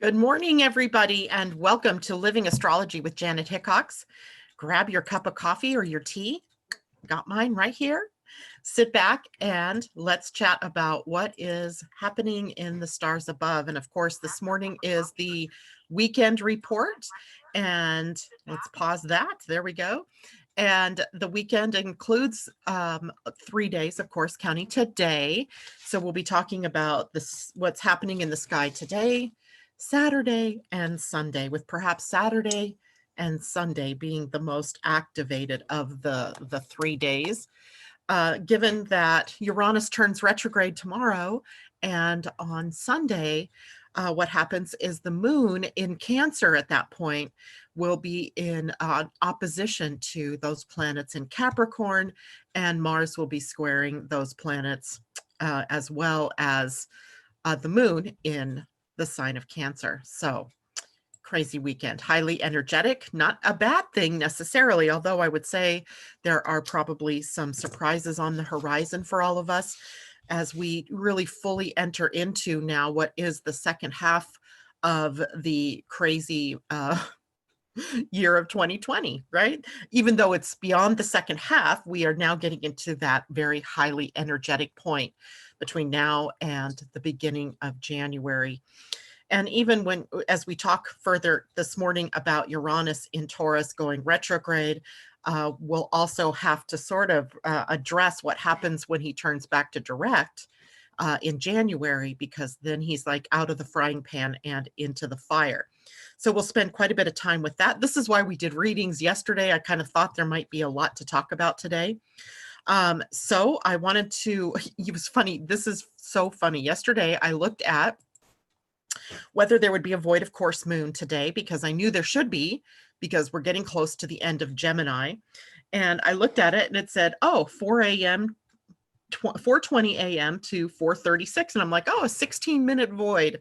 Good morning, everybody, and welcome to Living Astrology with Janet Hickox. Grab your cup of coffee or your tea. Got mine right here. Sit back and let's chat about what is happening in the stars above. And of course, this morning is the weekend report. And let's pause that. There we go. And the weekend includes 3 days, of course, counting today. So we'll be talking about what's happening in the sky today, Saturday, and Sunday, with perhaps Saturday and Sunday being the most activated of the 3 days. Given that Uranus turns retrograde tomorrow, and on Sunday, what happens is the moon in Cancer at that point will be in opposition to those planets in Capricorn, and Mars will be squaring those planets as well as the moon in the sign of Cancer. So crazy weekend, highly energetic, not a bad thing necessarily, although I would say there are probably some surprises on the horizon for all of us as we really fully enter into now what is the second half of the crazy year of 2020, right? Even though it's beyond the second half, we are now getting into that very highly energetic point between now and the beginning of January. And even as we talk further this morning about Uranus in Taurus going retrograde, we'll also have to sort of address what happens when he turns back to direct in January, because then he's like out of the frying pan and into the fire. So we'll spend quite a bit of time with that. This is why we did readings yesterday. I kind of thought there might be a lot to talk about today. So I wanted to, it was funny. This is so funny. Yesterday, I looked at whether there would be a void of course moon today, because I knew there should be, because we're getting close to the end of Gemini. And I looked at it and it said, oh, 4 a.m., 4:20 a.m. to 4:36. And I'm like, oh, a 16-minute void.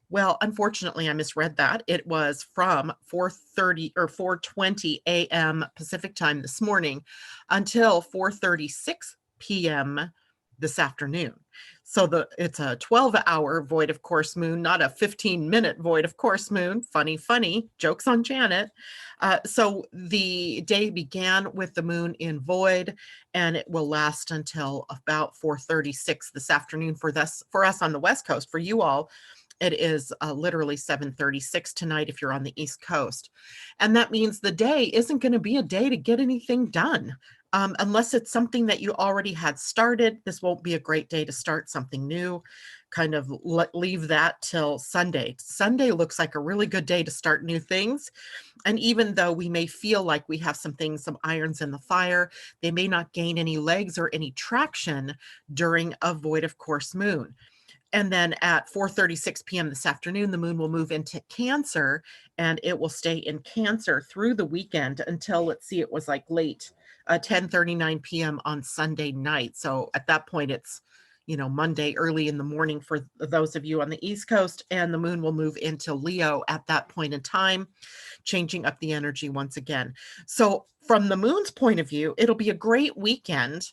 Well, unfortunately, I misread that. It was from 4:30 or 4:20 a.m. Pacific time this morning until 4:36 p.m. this afternoon. So it's a 12-hour void of course moon, not a 15-minute void of course moon. Funny, jokes on Janet. So the day began with the moon in void, and it will last until about 4:36 this afternoon for us on the West Coast. For you all, it is literally 7:36 tonight if you're on the East Coast. And that means the day isn't going to be a day to get anything done. Unless it's something that you already had started. This won't be a great day to start something new. Kind of leave that till Sunday. Sunday looks like a really good day to start new things. And even though we may feel like we have some irons in the fire, they may not gain any legs or any traction during a void of course moon. And then at 4:36 p.m. this afternoon, the moon will move into Cancer, and it will stay in Cancer through the weekend until, let's see, it was like late 10:39 p.m. on Sunday night. So at that point, it's, Monday early in the morning for those of you on the East Coast, and the moon will move into Leo at that point in time, changing up the energy once again. So from the moon's point of view, it'll be a great weekend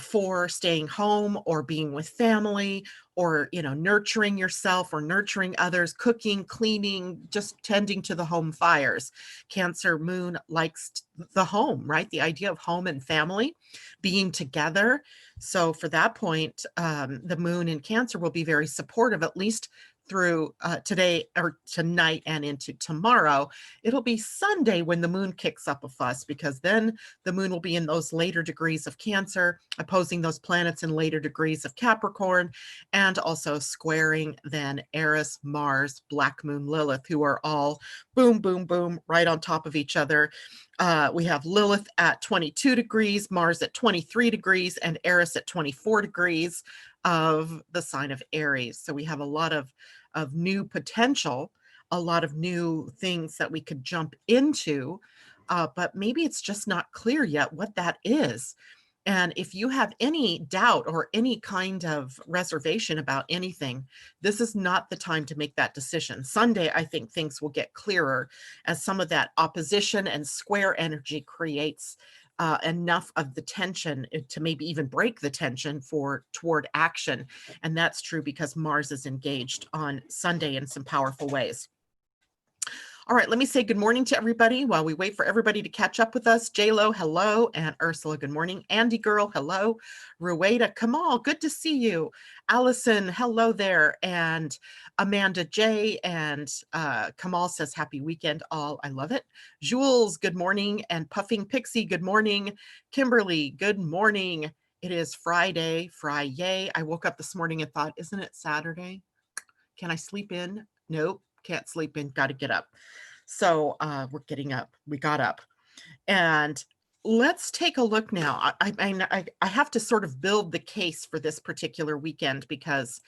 for staying home or being with family, or nurturing yourself or nurturing others, cooking, cleaning, just tending to the home fires. Cancer moon likes the home, right? The idea of home and family being together. So for that point, the moon in Cancer will be very supportive, at least through today or tonight and into tomorrow. It'll be Sunday when the moon kicks up a fuss, because then the moon will be in those later degrees of Cancer, opposing those planets in later degrees of Capricorn, and also squaring then Eris, Mars, Black Moon, Lilith, who are all boom, boom, boom, right on top of each other. We have Lilith at 22 degrees, Mars at 23 degrees, and Eris at 24 degrees of the sign of Aries. So we have a lot of new potential, a lot of new things that we could jump into, but maybe it's just not clear yet what that is. And if you have any doubt or any kind of reservation about anything, this is not the time to make that decision. Sunday, I think things will get clearer as some of that opposition and square energy creates enough of the tension to maybe even break the tension toward action. And that's true because Mars is engaged on Sunday in some powerful ways. All right, let me say good morning to everybody while we wait for everybody to catch up with us. J-Lo, hello. And Ursula, good morning. Andy Girl, hello. Rueda, Kamal, good to see you. Allison, hello there. And Amanda J. And Kamal says, happy weekend all. I love it. Jules, good morning. And Puffing Pixie, good morning. Kimberly, good morning. It is Friday. I woke up this morning and thought, isn't it Saturday? Can I sleep in? Nope. Can't sleep in, got to get up. So we're getting up. We got up. And let's take a look now. I have to sort of build the case for this particular weekend because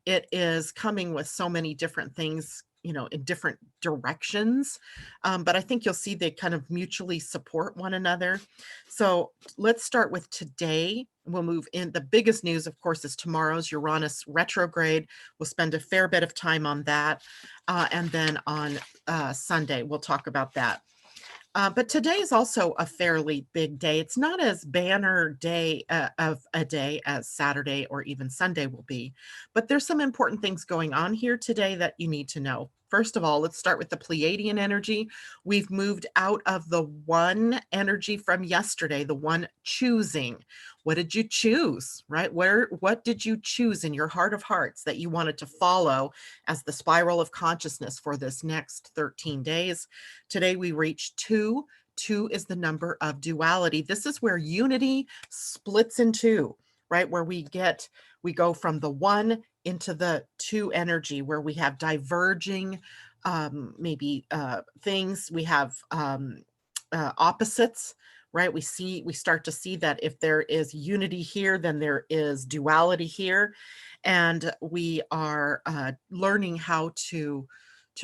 it is coming with so many different things, in different directions. But I think you'll see they kind of mutually support one another. So let's start with today. We'll move in. The biggest news, of course, is tomorrow's Uranus retrograde. We'll spend a fair bit of time on that. And then on Sunday, we'll talk about that. But today is also a fairly big day. It's not as banner day of a day as Saturday or even Sunday will be, but there's some important things going on here today that you need to know. First of all, let's start with the Pleiadian energy. We've moved out of the one energy from yesterday, the one choosing. What did you choose, right? What did you choose in your heart of hearts that you wanted to follow as the spiral of consciousness for this next 13 days? Today we reach 2. 2 is the number of duality. This is where unity splits in 2, right? Where we go from the 1 into the 2 energy, where we have diverging things. We have opposites, right? We start to see that if there is unity here, then there is duality here. And we are learning how to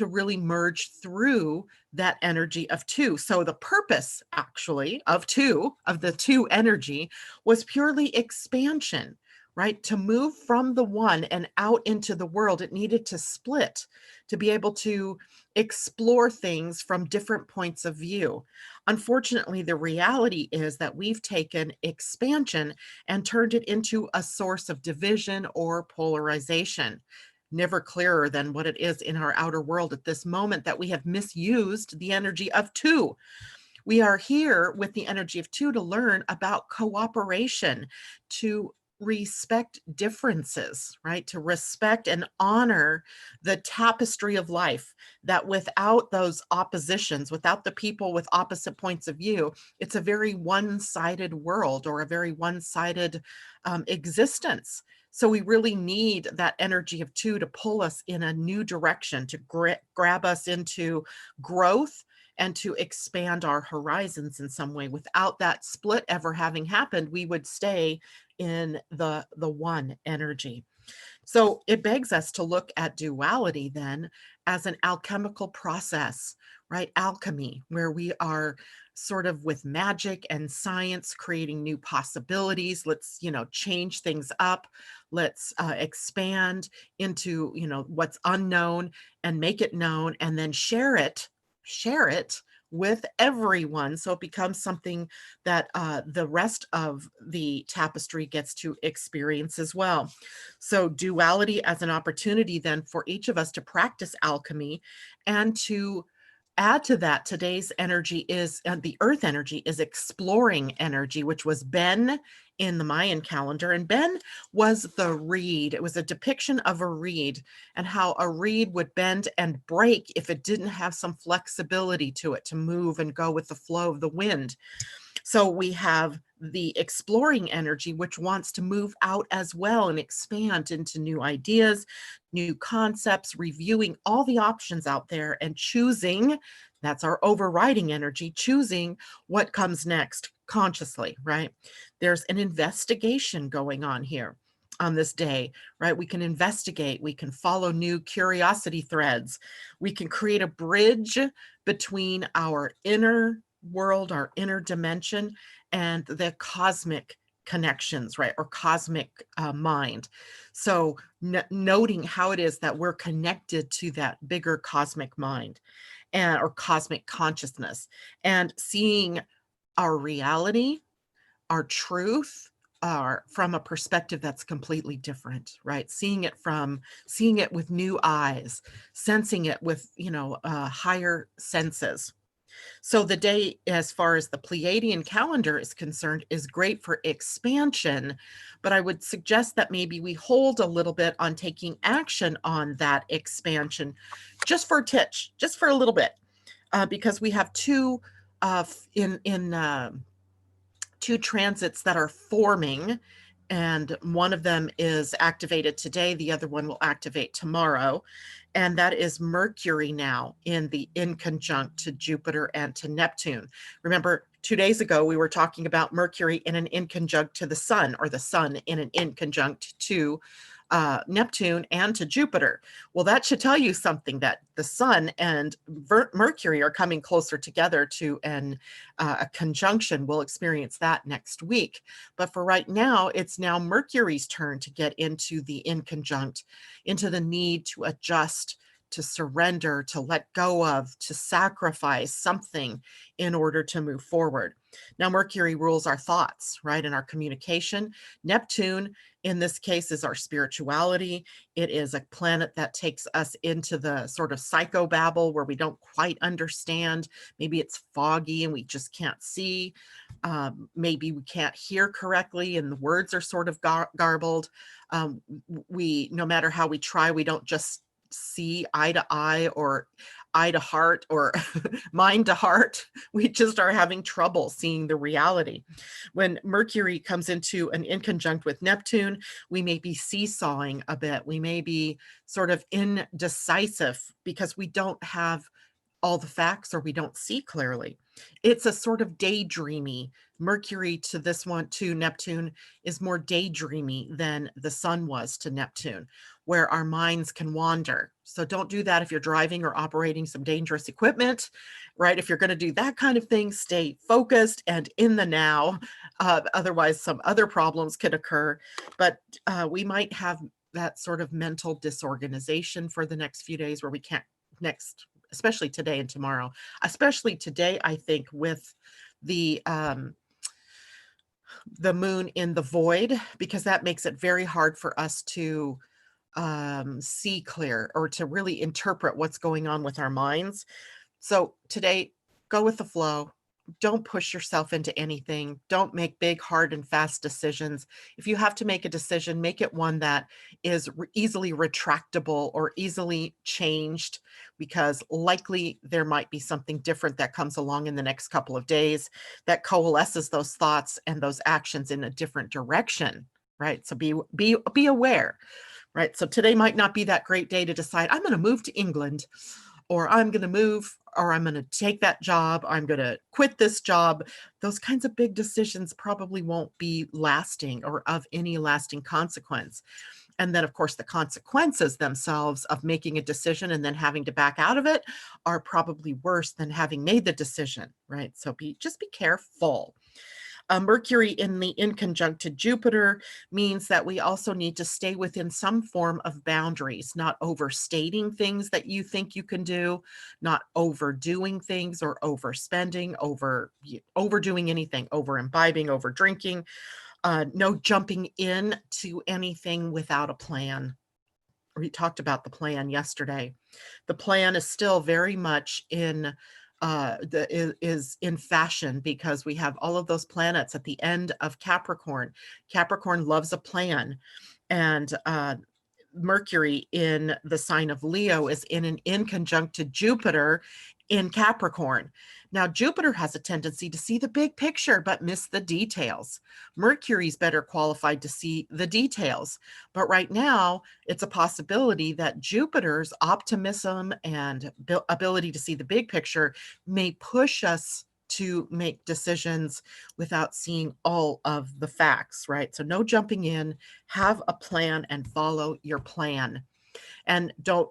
really merge through that energy of 2. So the purpose actually of the 2 energy was purely expansion, right? To move from the 1 and out into the world, it needed to split to be able to explore things from different points of view. Unfortunately, the reality is that we've taken expansion and turned it into a source of division or polarization. Never clearer than what it is in our outer world at this moment, that we have misused the energy of 2. We are here with the energy of 2 to learn about cooperation, to respect differences, right? To respect and honor the tapestry of life, that without those oppositions, without the people with opposite points of view, it's a very one-sided world or a very one-sided existence. So we really need that energy of 2 to pull us in a new direction, to grab us into growth and to expand our horizons in some way. Without that split ever having happened, we would stay in the 1 energy. So it begs us to look at duality then as an alchemical process, right? Alchemy, where we are sort of with magic and science creating new possibilities. Let's, change things up. Let's expand into, what's unknown and make it known, and then share it with everyone, so it becomes something that the rest of the tapestry gets to experience as well. So duality as an opportunity then for each of us to practice alchemy, and to add to that, today's energy is, the earth energy is exploring energy, which was Ben in the Mayan calendar. And Ben was the reed. It was a depiction of a reed and how a reed would bend and break if it didn't have some flexibility to it to move and go with the flow of the wind. So we have the exploring energy, which wants to move out as well and expand into new ideas, new concepts, reviewing all the options out there and choosing. That's our overriding energy, choosing what comes next consciously, right? There's an investigation going on here on this day, right? We can investigate, we can follow new curiosity threads, we can create a bridge between our inner world, our inner dimension, and the cosmic connections, right? Or cosmic mind. So noting how it is that we're connected to that bigger cosmic mind or cosmic consciousness, and seeing our reality, our truth, are from a perspective that's completely different, right? Seeing it with new eyes, sensing it with, higher senses. So the day, as far as the Pleiadian calendar is concerned, is great for expansion, but I would suggest that maybe we hold a little bit on taking action on that expansion, just for a titch, just for a little bit, because we have two two transits that are forming, and one of them is activated today, the other one will activate tomorrow, and that is Mercury now in conjunct to Jupiter and to Neptune. Remember, 2 days ago we were talking about Mercury in an inconjunct to the Sun, or the Sun in an inconjunct to Neptune and to Jupiter. Well, that should tell you something, that the Sun and Mercury are coming closer together to a conjunction. We'll experience that next week. But for right now, it's now Mercury's turn to get into the inconjunct, into the need to adjust, to surrender, to let go of, to sacrifice something in order to move forward. Now, Mercury rules our thoughts, right, and our communication. Neptune, in this case, is our spirituality. It is a planet that takes us into the sort of psychobabble where we don't quite understand. Maybe it's foggy and we just can't see. Maybe we can't hear correctly and the words are sort of garbled. No matter how we try, we don't just see eye to eye or eye to heart or mind to heart. We just are having trouble seeing the reality. When Mercury comes into an inconjunct with Neptune, we may be seesawing a bit. We may be sort of indecisive because we don't have all the facts or we don't see clearly. It's a sort of daydreamy. Mercury to this one, to Neptune, is more daydreamy than the Sun was to Neptune, where our minds can wander. So don't do that if you're driving or operating some dangerous equipment, right? If you're going to do that kind of thing, stay focused and in the now. Otherwise, some other problems could occur. But we might have that sort of mental disorganization for the next few days where we can't especially today and tomorrow, especially today, I think, with the moon in the void, because that makes it very hard for us to see clear or to really interpret what's going on with our minds. So today, go with the flow. Don't push yourself into anything. Don't make big, hard, and fast decisions. If you have to make a decision, make it one that is easily retractable or easily changed, because likely there might be something different that comes along in the next couple of days that coalesces those thoughts and those actions in a different direction, right? So be aware, right? So today might not be that great day to decide, I'm going to move to England, or I'm going to move, or I'm going to take that job, I'm going to quit this job. Those kinds of big decisions probably won't be lasting or of any lasting consequence. And then, of course, the consequences themselves of making a decision and then having to back out of it are probably worse than having made the decision, right? So just be careful. Mercury in conjunct to Jupiter means that we also need to stay within some form of boundaries, not overstating things that you think you can do, not overdoing things or overspending, overdoing anything, over imbibing, over drinking, no jumping in to anything without a plan. We talked about the plan yesterday. The plan is still very much is in fashion, because we have all of those planets at the end of Capricorn. Capricorn loves a plan, and Mercury in the sign of Leo is in conjunct to Jupiter in Capricorn. Now, Jupiter has a tendency to see the big picture, but miss the details. Mercury's better qualified to see the details. But right now, it's a possibility that Jupiter's optimism and ability to see the big picture may push us to make decisions without seeing all of the facts, right? So no jumping in, have a plan and follow your plan. And don't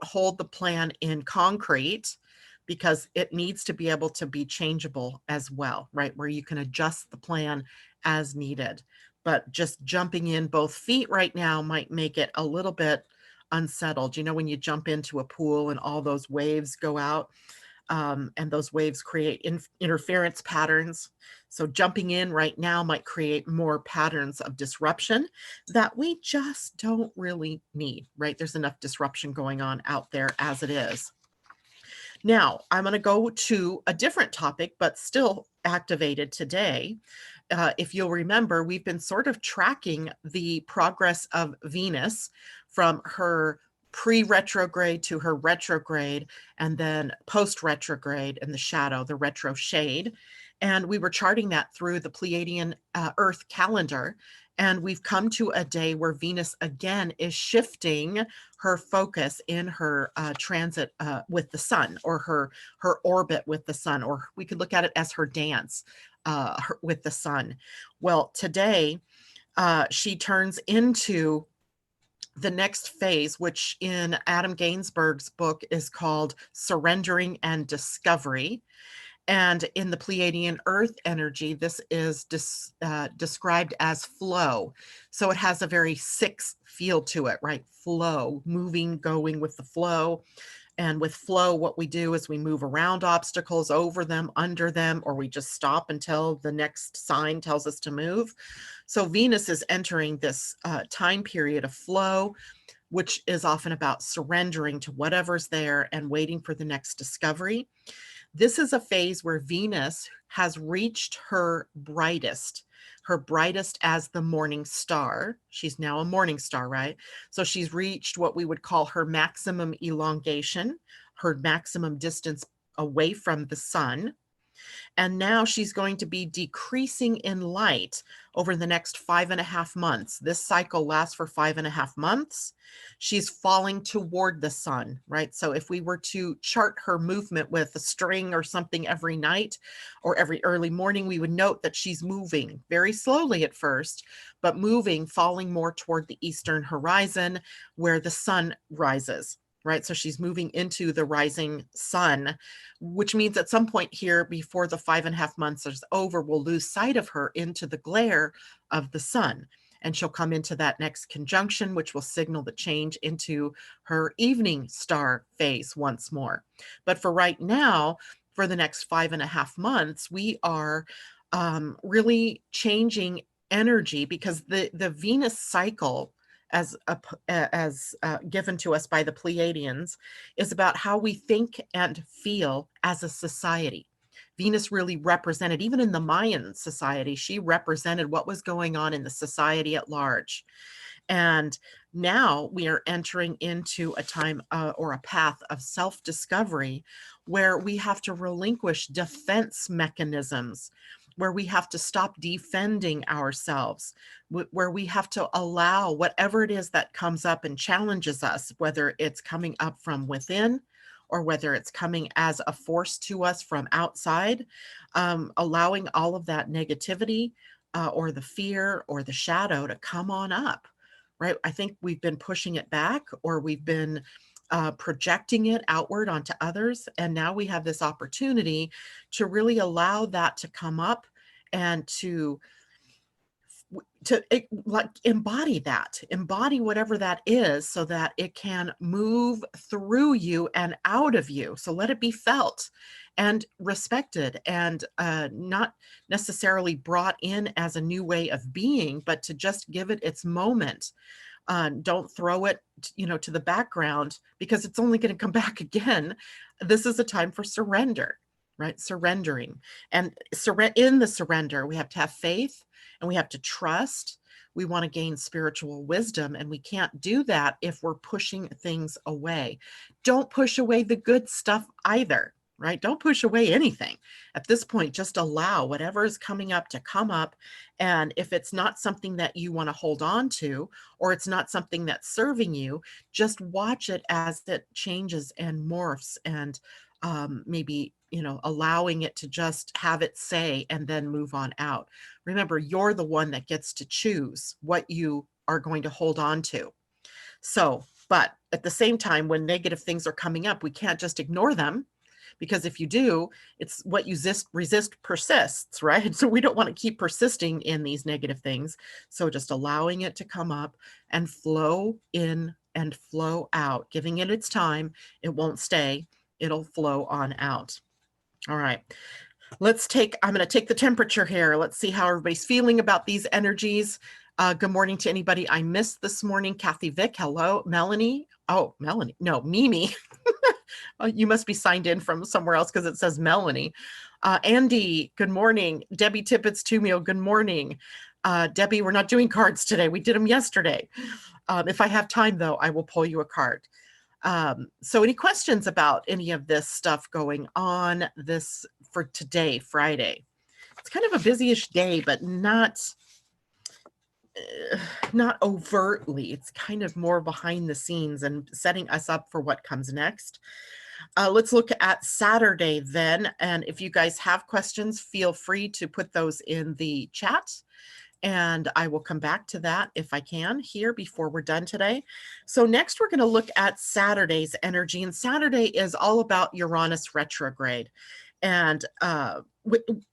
hold the plan in concrete, because it needs to be able to be changeable as well, right? Where you can adjust the plan as needed. But just jumping in both feet right now might make it a little bit unsettled. You know, when you jump into a pool and all those waves go out, and those waves create interference patterns. So jumping in right now might create more patterns of disruption that we just don't really need, right? There's enough disruption going on out there as it is. Now, I'm going to go to a different topic, but still activated today. If you'll remember, we've been sort of tracking the progress of Venus from her pre-retrograde to her retrograde, and then post-retrograde in the shadow, the retro shade. And we were charting that through the Pleiadian Earth calendar. And we've come to a day where Venus again is shifting her focus in her transit with the sun, or her orbit with the sun, or we could look at it as her dance with the sun. Well, today she turns into the next phase, which in Adam Gainsbourg's book is called Surrendering and Discovery. And in the Pleiadian Earth energy, this is described as flow. So it has a very sixth feel to it, right? Flow, moving, going with the flow. And with flow, what we do is we move around obstacles, over them, under them, or we just stop until the next sign tells us to move. So Venus is entering this time period of flow, which is often about surrendering to whatever's there and waiting for the next discovery. This is a phase where Venus has reached her brightest as the morning star. She's now a morning star, right? So she's reached what we would call her maximum elongation, her maximum distance away from the sun. And now she's going to be decreasing in light over the next 5.5 months. This cycle lasts for 5.5 months. She's falling toward the sun, right? So if we were to chart her movement with a string or something every night or every early morning, we would note that she's moving very slowly at first, but moving, falling more toward the eastern horizon where the sun rises. Right. So she's moving into the rising sun, which means at some point here before the 5.5 months is over, we'll lose sight of her into the glare of the sun. And she'll come into that next conjunction, which will signal the change into her evening star phase once more. But for right now, for the next 5.5 months, we are really changing energy, because the Venus cycle, as given to us by the Pleiadians, is about how we think and feel as a society. Venus really represented, even in the Mayan society, she represented what was going on in the society at large. And now we are entering into a time or a path of self-discovery where we have to relinquish defense mechanisms, where we have to stop defending ourselves, where we have to allow whatever it is that comes up and challenges us, whether it's coming up from within or whether it's coming as a force to us from outside, allowing all of that negativity or the fear or the shadow to come on up, right? I think we've been pushing it back, or we've been projecting it outward onto others. And now we have this opportunity to really allow that to come up and to like embody whatever that is, so that it can move through you and out of you. So let it be felt and respected, and not necessarily brought in as a new way of being, but to just give it its moment. Don't throw it, to the background, because it's only going to come back again. This is a time for surrender, right? Surrendering. And in the surrender, we have to have faith and we have to trust. We want to gain spiritual wisdom, and we can't do that if we're pushing things away. Don't push away the good stuff either, right? Don't push away anything. At this point, just allow whatever is coming up to come up. And if it's not something that you want to hold on to, or it's not something that's serving you, just watch it as it changes and morphs, and maybe, allowing it to just have its say and then move on out. Remember, you're the one that gets to choose what you are going to hold on to. So, but at the same time, when negative things are coming up, we can't just ignore them, because if you do, it's what you resist persists, right? So we don't want to keep persisting in these negative things. So just allowing it to come up and flow in and flow out, giving it its time. It won't stay. it'll flow on out. All right. I'm going to take the temperature here. Let's see how everybody's feeling about these energies. Good morning to anybody I missed this morning. Kathy Vick, hello. Melanie. Oh, Melanie. No, Mimi. Oh, you must be signed in from somewhere else because it says Melanie. Andy, good morning. Debbie Tippett's Tumio, good morning. Debbie, we're not doing cards today. We did them yesterday. If I have time, though, I will pull you a card. So any questions about any of this stuff going on for today, Friday? It's kind of a busy-ish day, but not overtly. It's kind of more behind the scenes and setting us up for what comes next. Let's look at Saturday then. And if you guys have questions, feel free to put those in the chat. And I will come back to that if I can here before we're done today. So next we're going to look at Saturday's energy. And Saturday is all about Uranus retrograde. And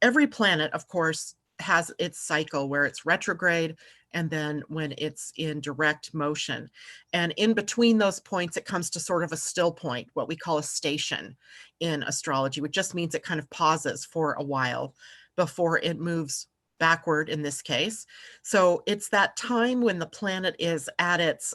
every planet, of course, has its cycle where it's retrograde and then when it's in direct motion. And in between those points, it comes to sort of a still point, what we call a station in astrology, which just means it kind of pauses for a while before it moves backward in this case. So it's that time when the planet is at its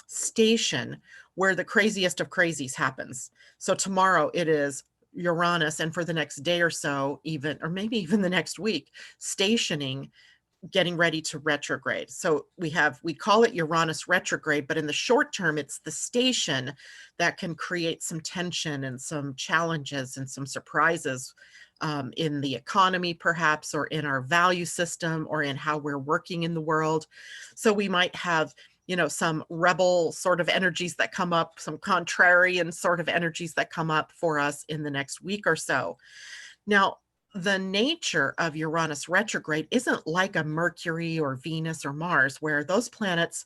station where the craziest of crazies happens. So tomorrow it is Uranus, and for the next day or so, even, or maybe even the next week, stationing, getting ready to retrograde. So we call it Uranus retrograde, but in the short term, it's the station that can create some tension and some challenges and some surprises in the economy, perhaps, or in our value system, or in how we're working in the world. So we might have, some rebel sort of energies that come up, some contrarian sort of energies that come up for us in the next week or so. Now, the nature of Uranus retrograde isn't like a Mercury or Venus or Mars, where those planets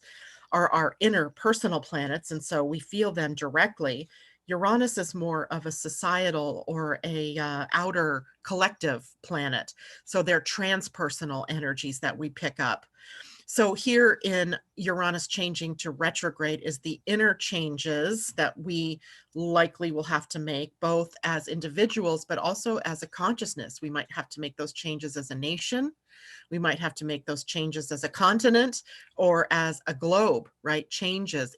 are our inner personal planets, and so we feel them directly. Uranus is more of a societal or a outer collective planet. So they're transpersonal energies that we pick up. So here in Uranus changing to retrograde is the inner changes that we likely will have to make, both as individuals, but also as a consciousness. We might have to make those changes as a nation. We might have to make those changes as a continent or as a globe, right?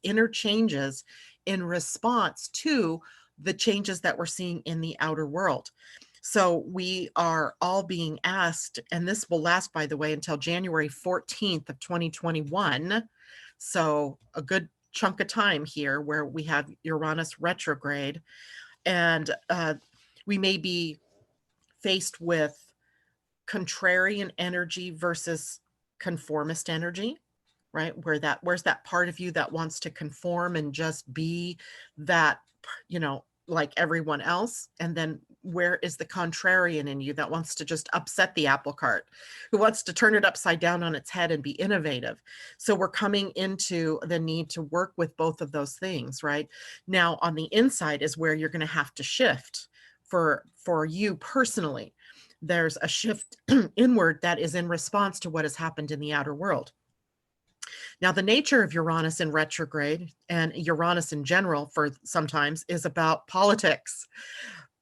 Inner changes in response to the changes that we're seeing in the outer world. So we are all being asked, and this will last, by the way, until January 14th of 2021. So a good chunk of time here where we have Uranus retrograde, and we may be faced with contrarian energy versus conformist energy, right? Where's that part of you that wants to conform and just be that, like everyone else? And then where is the contrarian in you that wants to just upset the apple cart, who wants to turn it upside down on its head and be innovative? So we're coming into the need to work with both of those things, right? Now, on the inside is where you're going to have to shift for you personally. There's a shift inward that is in response to what has happened in the outer world. Now, the nature of Uranus in retrograde, and Uranus in general for sometimes, is about politics.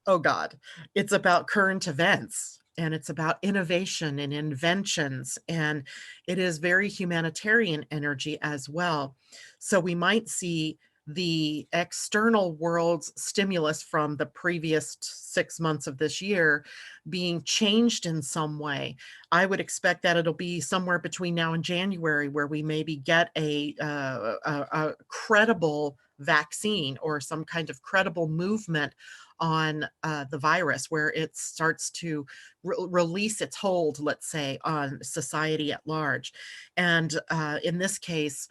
Oh God, it's about current events, and it's about innovation and inventions, and it is very humanitarian energy as well. So we might see the external world's stimulus from the previous 6 months of this year being changed in some way. I would expect that it'll be somewhere between now and January where we maybe get a credible vaccine or some kind of credible movement on the virus, where it starts to release its hold, let's say, on society at large. And in this case,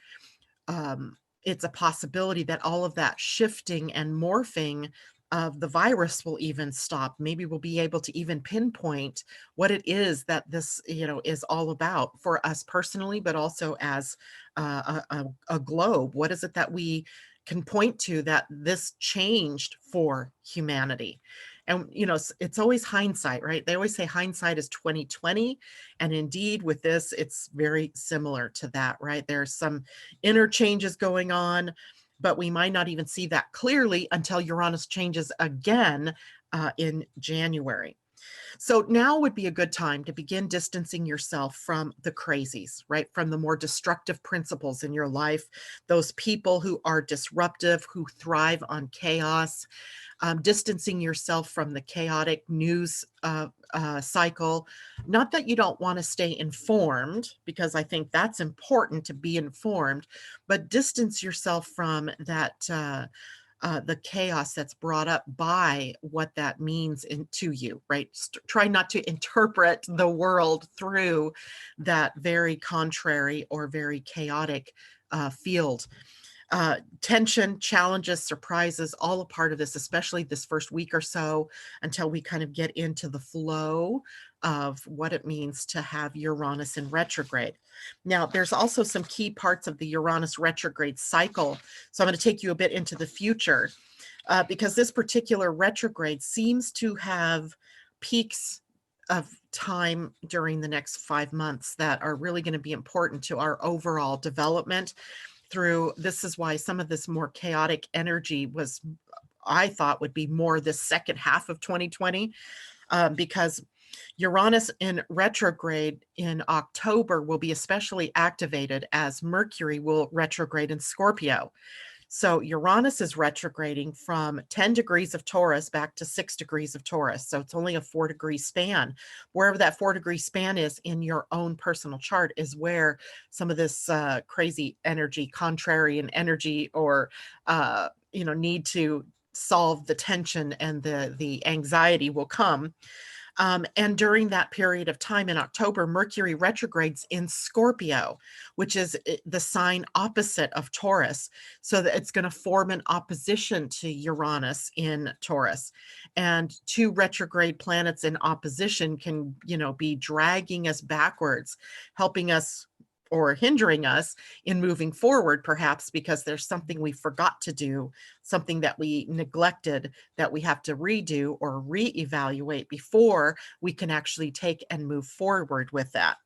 it's a possibility that all of that shifting and morphing of the virus will even stop. Maybe we'll be able to even pinpoint what it is that this, is all about for us personally, but also as a globe. What is it that we can point to that this changed for humanity? And, it's always hindsight, right? They always say hindsight is 2020. And indeed with this, it's very similar to that, right? There's some inner changes going on. but we might not even see that clearly until Uranus changes again in January. So now would be a good time to begin distancing yourself from the crazies, right? From the more destructive principles in your life, those people who are disruptive, who thrive on chaos, distancing yourself from the chaotic news cycle. Not that you don't want to stay informed, because I think that's important to be informed, but distance yourself from that. The chaos that's brought up by what that means to you, right? Try not to interpret the world through that very contrary or very chaotic field. Tension, challenges, surprises, all a part of this, especially this first week or so, until we kind of get into the flow of what it means to have Uranus in retrograde. Now, there's also some key parts of the Uranus retrograde cycle. So I'm going to take you a bit into the future because this particular retrograde seems to have peaks of time during the next 5 months that are really going to be important to our overall development through. This is why some of this more chaotic energy was, I thought, would be more this second half of 2020, because Uranus in retrograde in October will be especially activated as Mercury will retrograde in Scorpio. So Uranus is retrograding from 10 degrees of Taurus back to 6 degrees of Taurus. So it's only a 4-degree span. Wherever that 4-degree span is in your own personal chart is where some of this crazy energy, contrarian energy, or need to solve the tension and the anxiety will come. And during that period of time in October, Mercury retrogrades in Scorpio, which is the sign opposite of Taurus. So that it's going to form an opposition to Uranus in Taurus. And two retrograde planets in opposition can, be dragging us backwards, helping us or hindering us in moving forward, perhaps because there's something we forgot to do, something that we neglected that we have to redo or reevaluate before we can actually take and move forward with that.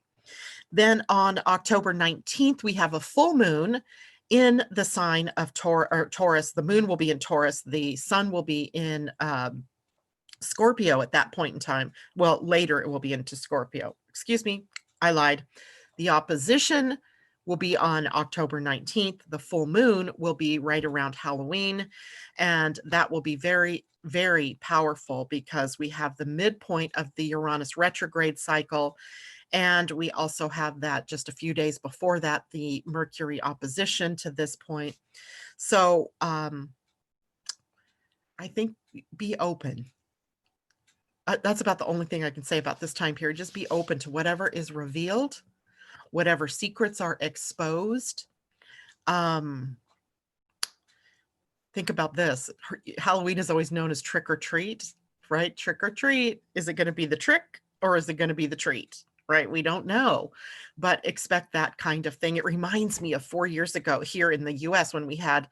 Then on October 19th, we have a full moon in the sign of Taurus. The moon will be in Taurus. The sun will be in Scorpio at that point in time. Well, later it will be into Scorpio. Excuse me, I lied. The opposition will be on October 19th. The full moon will be right around Halloween. And that will be very, very powerful because we have the midpoint of the Uranus retrograde cycle. And we also have that just a few days before that, the Mercury opposition to this point. So I think be open. That's about the only thing I can say about this time period. Just be open to whatever is revealed, whatever secrets are exposed. Think about this. Halloween is always known as trick or treat, right? Trick or treat. Is it going to be the trick or is it going to be the treat? Right? We don't know, but expect that kind of thing. It reminds me of 4 years ago here in the US when we had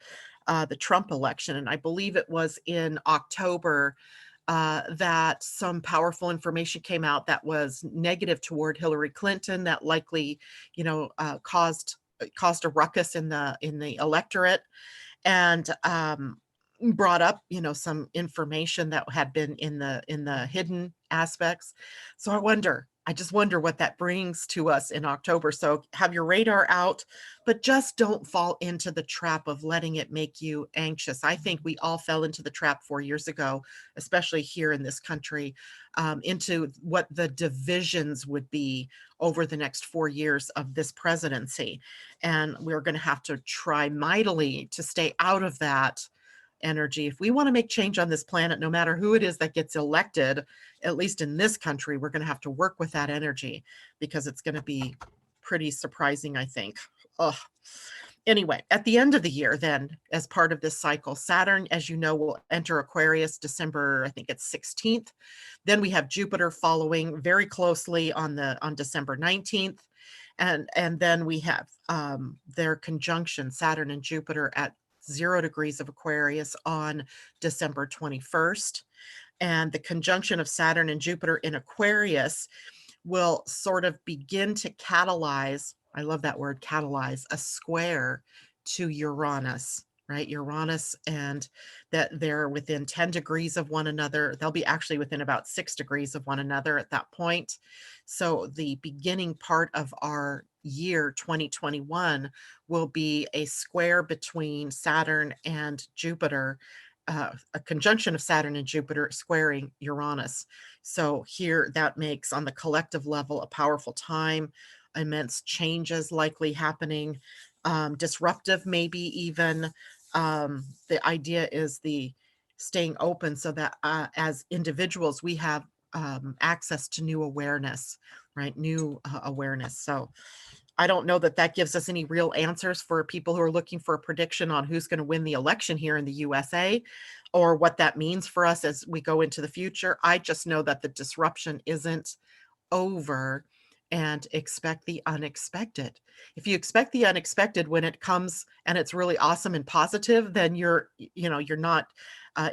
the Trump election. And I believe it was in October that some powerful information came out that was negative toward Hillary Clinton, that likely, caused a ruckus in the electorate, and brought up, some information that had been in the hidden aspects. So I just wonder what that brings to us in October. So have your radar out, but just don't fall into the trap of letting it make you anxious. I think we all fell into the trap 4 years ago, especially here in this country, into what the divisions would be over the next 4 years of this presidency. And we're going to have to try mightily to stay out of that energy. If we want to make change on this planet, no matter who it is that gets elected, at least in this country, we're going to have to work with that energy because it's going to be pretty surprising, I think. Ugh. Anyway, at the end of the year, then, as part of this cycle, Saturn, as you know, will enter Aquarius December, I think it's 16th. Then we have Jupiter following very closely on December 19th. And then we have their conjunction, Saturn and Jupiter, at 0 degrees of Aquarius on December 21st. And the conjunction of Saturn and Jupiter in Aquarius will sort of begin to catalyze, I love that word, catalyze, a square to Uranus right? Uranus, and that they're within 10 degrees of one another. They'll be actually within about 6 degrees of one another at that point. So the beginning part of our year 2021 will be a square between Saturn and Jupiter, a conjunction of Saturn and Jupiter squaring Uranus. So here that makes on the collective level a powerful time, immense changes likely happening, disruptive maybe even. The idea is the staying open so that as individuals we have access to new awareness, right? New awareness. So I don't know that that gives us any real answers for people who are looking for a prediction on who's going to win the election here in the USA or what that means for us as we go into the future. I just know that the disruption isn't over and expect the unexpected. If you expect the unexpected when it comes and it's really awesome and positive, then you're not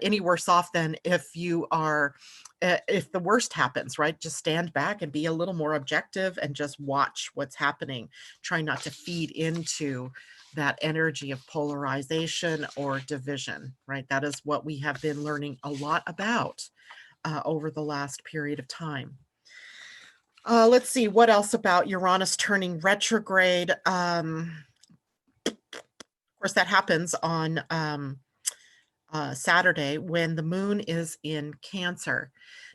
any worse off than if you are if the worst happens, right? Just stand back and be a little more objective and just watch what's happening. Try not to feed into that energy of polarization or division, right? That is what we have been learning a lot about over the last period of time. Let's see, what else about Uranus turning retrograde? Of course, that happens on Saturday when the moon is in Cancer.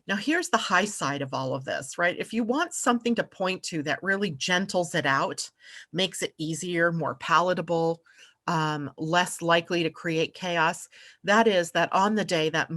Now, here's the high side of all of this, right? If you want something to point to that really gentles it out, makes it easier, more palatable, less likely to create chaos, that is that on the day that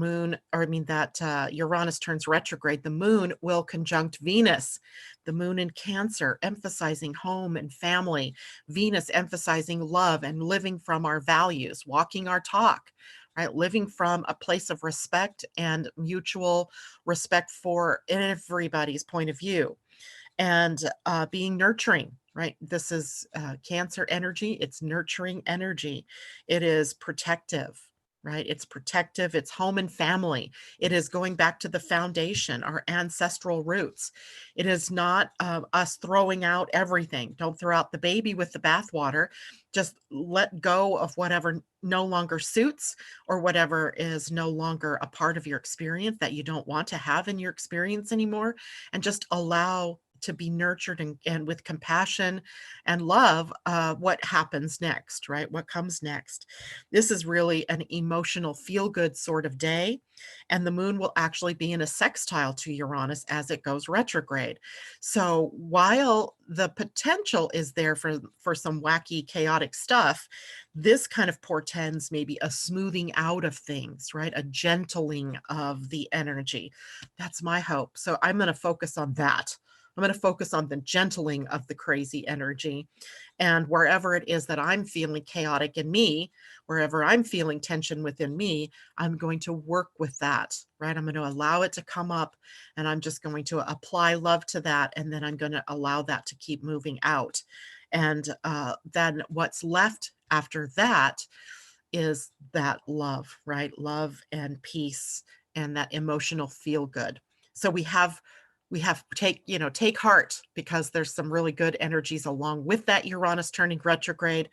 Uranus turns retrograde, the moon will conjunct Venus, the moon in Cancer, emphasizing home and family, Venus emphasizing love and living from our values, walking our talk, right? Living from a place of respect and mutual respect for everybody's point of view and being nurturing, right? This is Cancer energy. It's nurturing energy. It is protective, right? It's protective. It's home and family. It is going back to the foundation, our ancestral roots. It is not us throwing out everything. Don't throw out the baby with the bathwater. Just let go of whatever no longer suits or whatever is no longer a part of your experience that you don't want to have in your experience anymore, and just allow to be nurtured and with compassion and love, what happens next, right? What comes next. This is really an emotional feel-good sort of day, and the moon will actually be in a sextile to Uranus as it goes retrograde. So while the potential is there for some wacky, chaotic stuff, this kind of portends maybe a smoothing out of things, right? A gentling of the energy. That's my hope. So I'm going to focus on that. I'm going to focus on the gentling of the crazy energy. And wherever it is that I'm feeling chaotic in me, wherever I'm feeling tension within me, I'm going to work with that, right? I'm going to allow it to come up and I'm just going to apply love to that. And then I'm going to allow that to keep moving out. And then what's left after that is that love, right? Love and peace and that emotional feel good. So we have take heart, because there's some really good energies along with that Uranus turning retrograde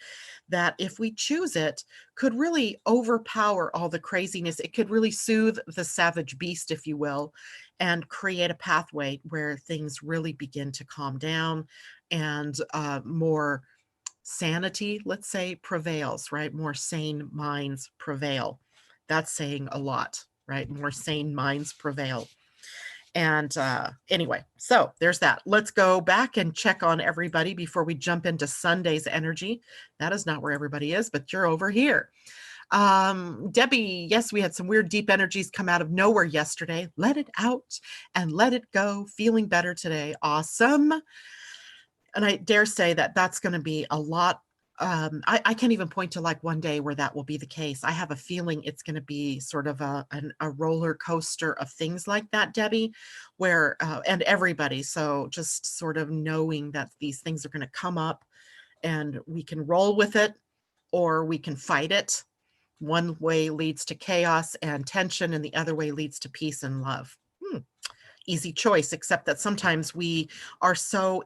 that if we choose it could really overpower all the craziness. It could really soothe the savage beast, if you will, and create a pathway where things really begin to calm down and more sanity, let's say, prevails, right? More sane minds prevail. That's saying a lot, right? More sane minds prevail. And anyway, so there's that. Let's go back and check on everybody before we jump into Sunday's energy. That is not where everybody is, but you're over here. Debbie, yes, we had some weird deep energies come out of nowhere yesterday. Let it out and let it go. Feeling better today. Awesome. And I dare say that that's going to be a lot. I can't even point to like one day where that will be the case. I have a feeling it's going to be sort of a roller coaster of things like that, Debbie, where, and everybody. So just sort of knowing that these things are going to come up and we can roll with it or we can fight it. One way leads to chaos and tension and the other way leads to peace and love. Easy choice, except that sometimes we are so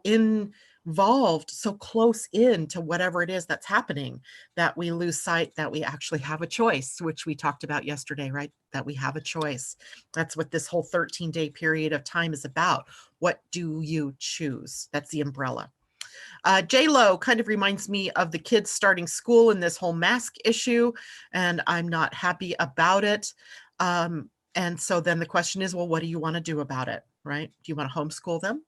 involved so close in to whatever it is that's happening that we lose sight that we actually have a choice, which we talked about yesterday, right? That we have a choice. That's what this whole 13-day period of time is about. What do you choose? That's the umbrella. J-Lo kind of reminds me of the kids starting school and this whole mask issue, and I'm not happy about it. And so then the question is, well, what do you want to do about it, right? Do you want to homeschool them?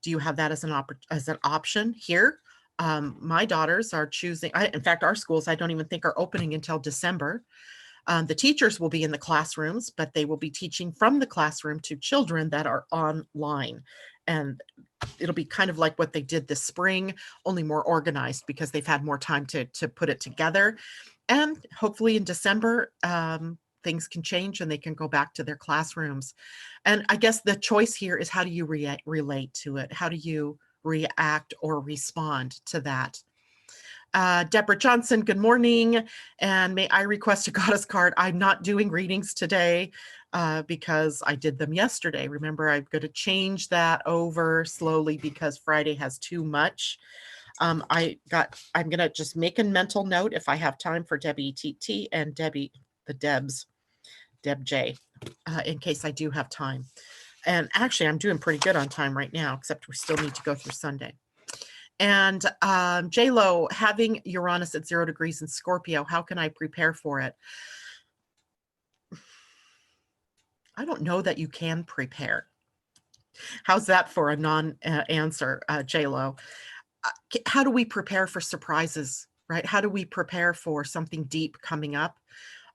Do you have that as an option here? My daughters are choosing, in fact, our schools, I don't even think are opening until December. The teachers will be in the classrooms, but they will be teaching from the classroom to children that are online. And it'll be kind of like what they did this spring, only more organized because they've had more time to put it together. And hopefully in December, things can change and they can go back to their classrooms. And I guess the choice here is, how do you relate to it? How do you react or respond to that? Deborah Johnson, good morning. And may I request a goddess card? I'm not doing readings today because I did them yesterday. Remember, I'm going to change that over slowly because Friday has too much. I'm going to just make a mental note if I have time for Debbie TT and Debbie, the Debs, Deb J, in case I do have time. And actually, I'm doing pretty good on time right now, except we still need to go through Sunday. And J-Lo, having Uranus at 0 degrees in Scorpio, how can I prepare for it? I don't know that you can prepare. How's that for a non-answer, J-Lo? How do we prepare for surprises, right? How do we prepare for something deep coming up?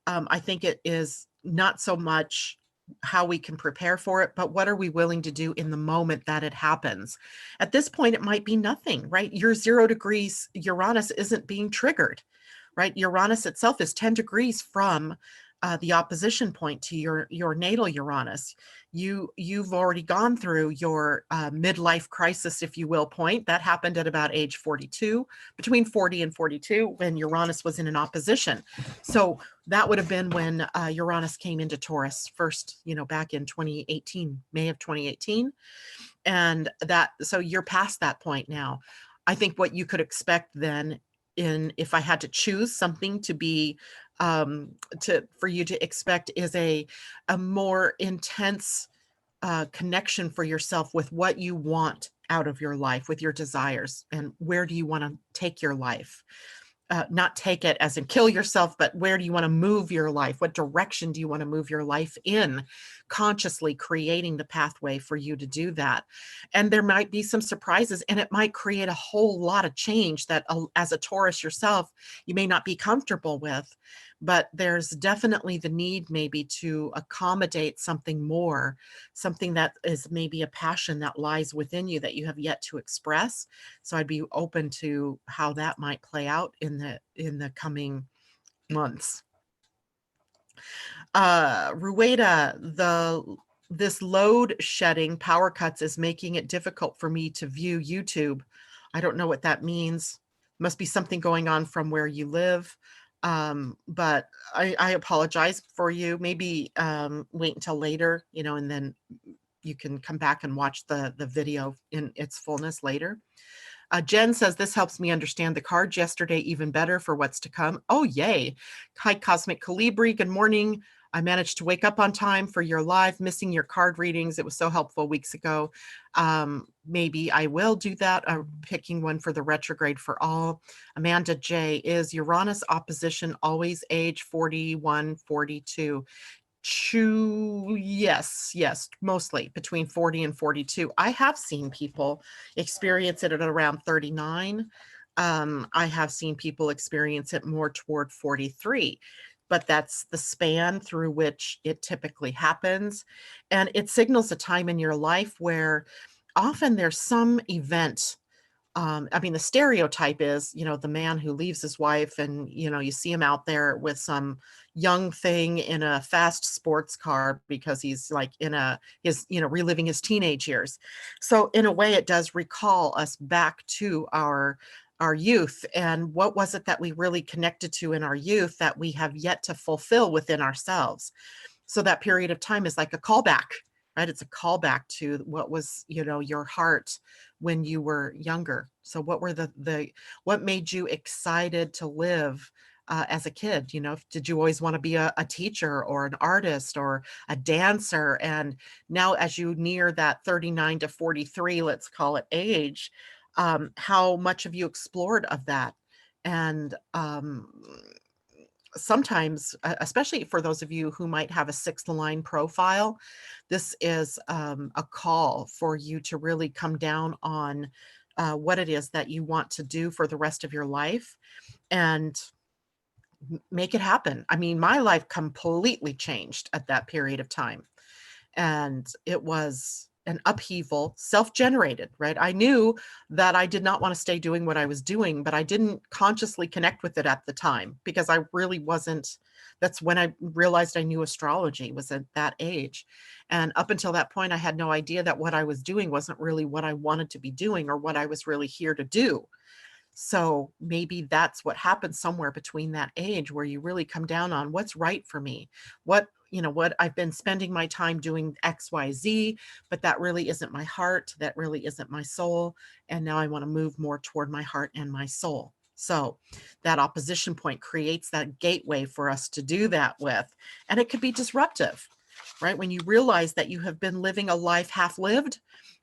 I think it is not so much how we can prepare for it, but what are we willing to do in the moment that it happens? At this point, it might be nothing, right? Your 0 degrees Uranus isn't being triggered, right? Uranus itself is 10 degrees from the opposition point to your natal Uranus. You've already gone through your midlife crisis, if you will, point. That happened at about age 42, between 40 and 42, when Uranus was in an opposition. So that would have been when Uranus came into Taurus first, back in 2018, May of 2018. And so you're past that point now. I think what you could expect then, if I had to choose something to be for you to expect, is a more intense connection for yourself with what you want out of your life, with your desires, and where do you want to take your life. Not take it as in kill yourself, but where do you want to move your life? What direction do you want to move your life in? Consciously creating the pathway for you to do that. And there might be some surprises, and it might create a whole lot of change that as a Taurus yourself, you may not be comfortable with, but there's definitely the need maybe to accommodate something more, something that is maybe a passion that lies within you that you have yet to express. So I'd be open to how that might play out in the coming months. Rueda, this load shedding power cuts is making it difficult for me to view YouTube. I don't know what that means. Must be something going on from where you live. But I apologize for you. Maybe wait until later, and then you can come back and watch the video in its fullness later. Jen says, this helps me understand the cards yesterday even better for what's to come. Oh, yay. Hi, Cosmic Colibri. Good morning. I managed to wake up on time for your live, missing your card readings. It was so helpful weeks ago. Maybe I will do that. Picking one for the retrograde for all. Amanda J, is Uranus opposition always age 41, 42? Yes, mostly between 40 and 42. I have seen people experience it at around 39. I have seen people experience it more toward 43, but that's the span through which it typically happens. And it signals a time in your life where often there's some event. The stereotype is, the man who leaves his wife and, you see him out there with some young thing in a fast sports car because he's like reliving his teenage years. So in a way, it does recall us back to our youth. And what was it that we really connected to in our youth that we have yet to fulfill within ourselves? So that period of time is like a callback, right? It's a callback to what was, your heart when you were younger? So what were what made you excited to live as a kid? You know, did you always want to be a teacher or an artist or a dancer? And now as you near that 39 to 43, let's call it age, how much have you explored of that? And sometimes, especially for those of you who might have a sixth line profile, this is a call for you to really come down on what it is that you want to do for the rest of your life and make it happen. I mean, my life completely changed at that period of time. And it was an upheaval, self-generated, right? I knew that I did not want to stay doing what I was doing, but I didn't consciously connect with it at the time because I really wasn't. That's when I realized I knew astrology, was at that age. And up until that point, I had no idea that what I was doing wasn't really what I wanted to be doing or what I was really here to do. So maybe that's what happens somewhere between that age where you really come down on what's right for me. What I've been spending my time doing XYZ, but that really isn't my heart. That really isn't my soul. And now I want to move more toward my heart and my soul. So that opposition point creates that gateway for us to do that with. And it could be disruptive, right? When you realize that you have been living a life half lived,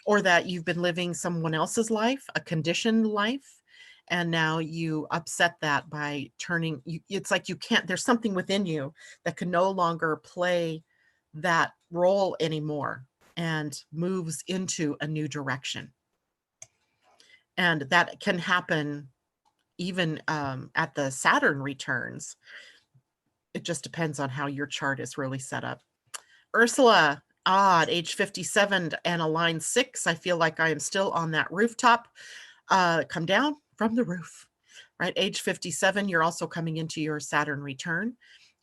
or that you've been living someone else's life, a conditioned life, and now you upset that by turning it's like you can't, there's something within you that can no longer play that role anymore and moves into a new direction. And that can happen even at the Saturn returns. It just depends on how your chart is really set up. Ursula, at age 57 and a line 6, I feel like I am still on that rooftop. Come down from the roof, right? Age 57, you're also coming into your Saturn return.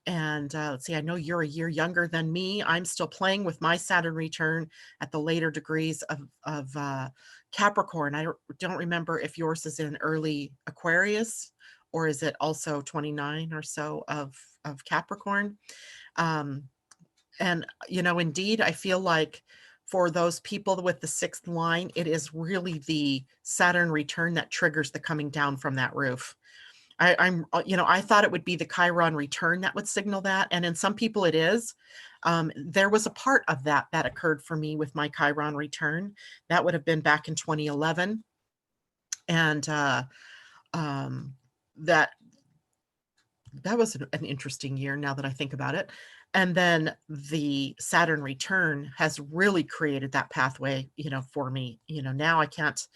And let's see, I know you're a year younger than me. I'm still playing with my Saturn return at the later degrees of Capricorn. I don't remember if yours is in early Aquarius or is it also 29 or so of Capricorn. And, indeed, I feel like for those people with the sixth line, it is really the Saturn return that triggers the coming down from that roof. I thought it would be the Chiron return that would signal that. And in some people it is. There was a part of that occurred for me with my Chiron return. That would have been back in 2011. And that was an interesting year now that I think about it. And then the Saturn return has really created that pathway, for me. Now I can't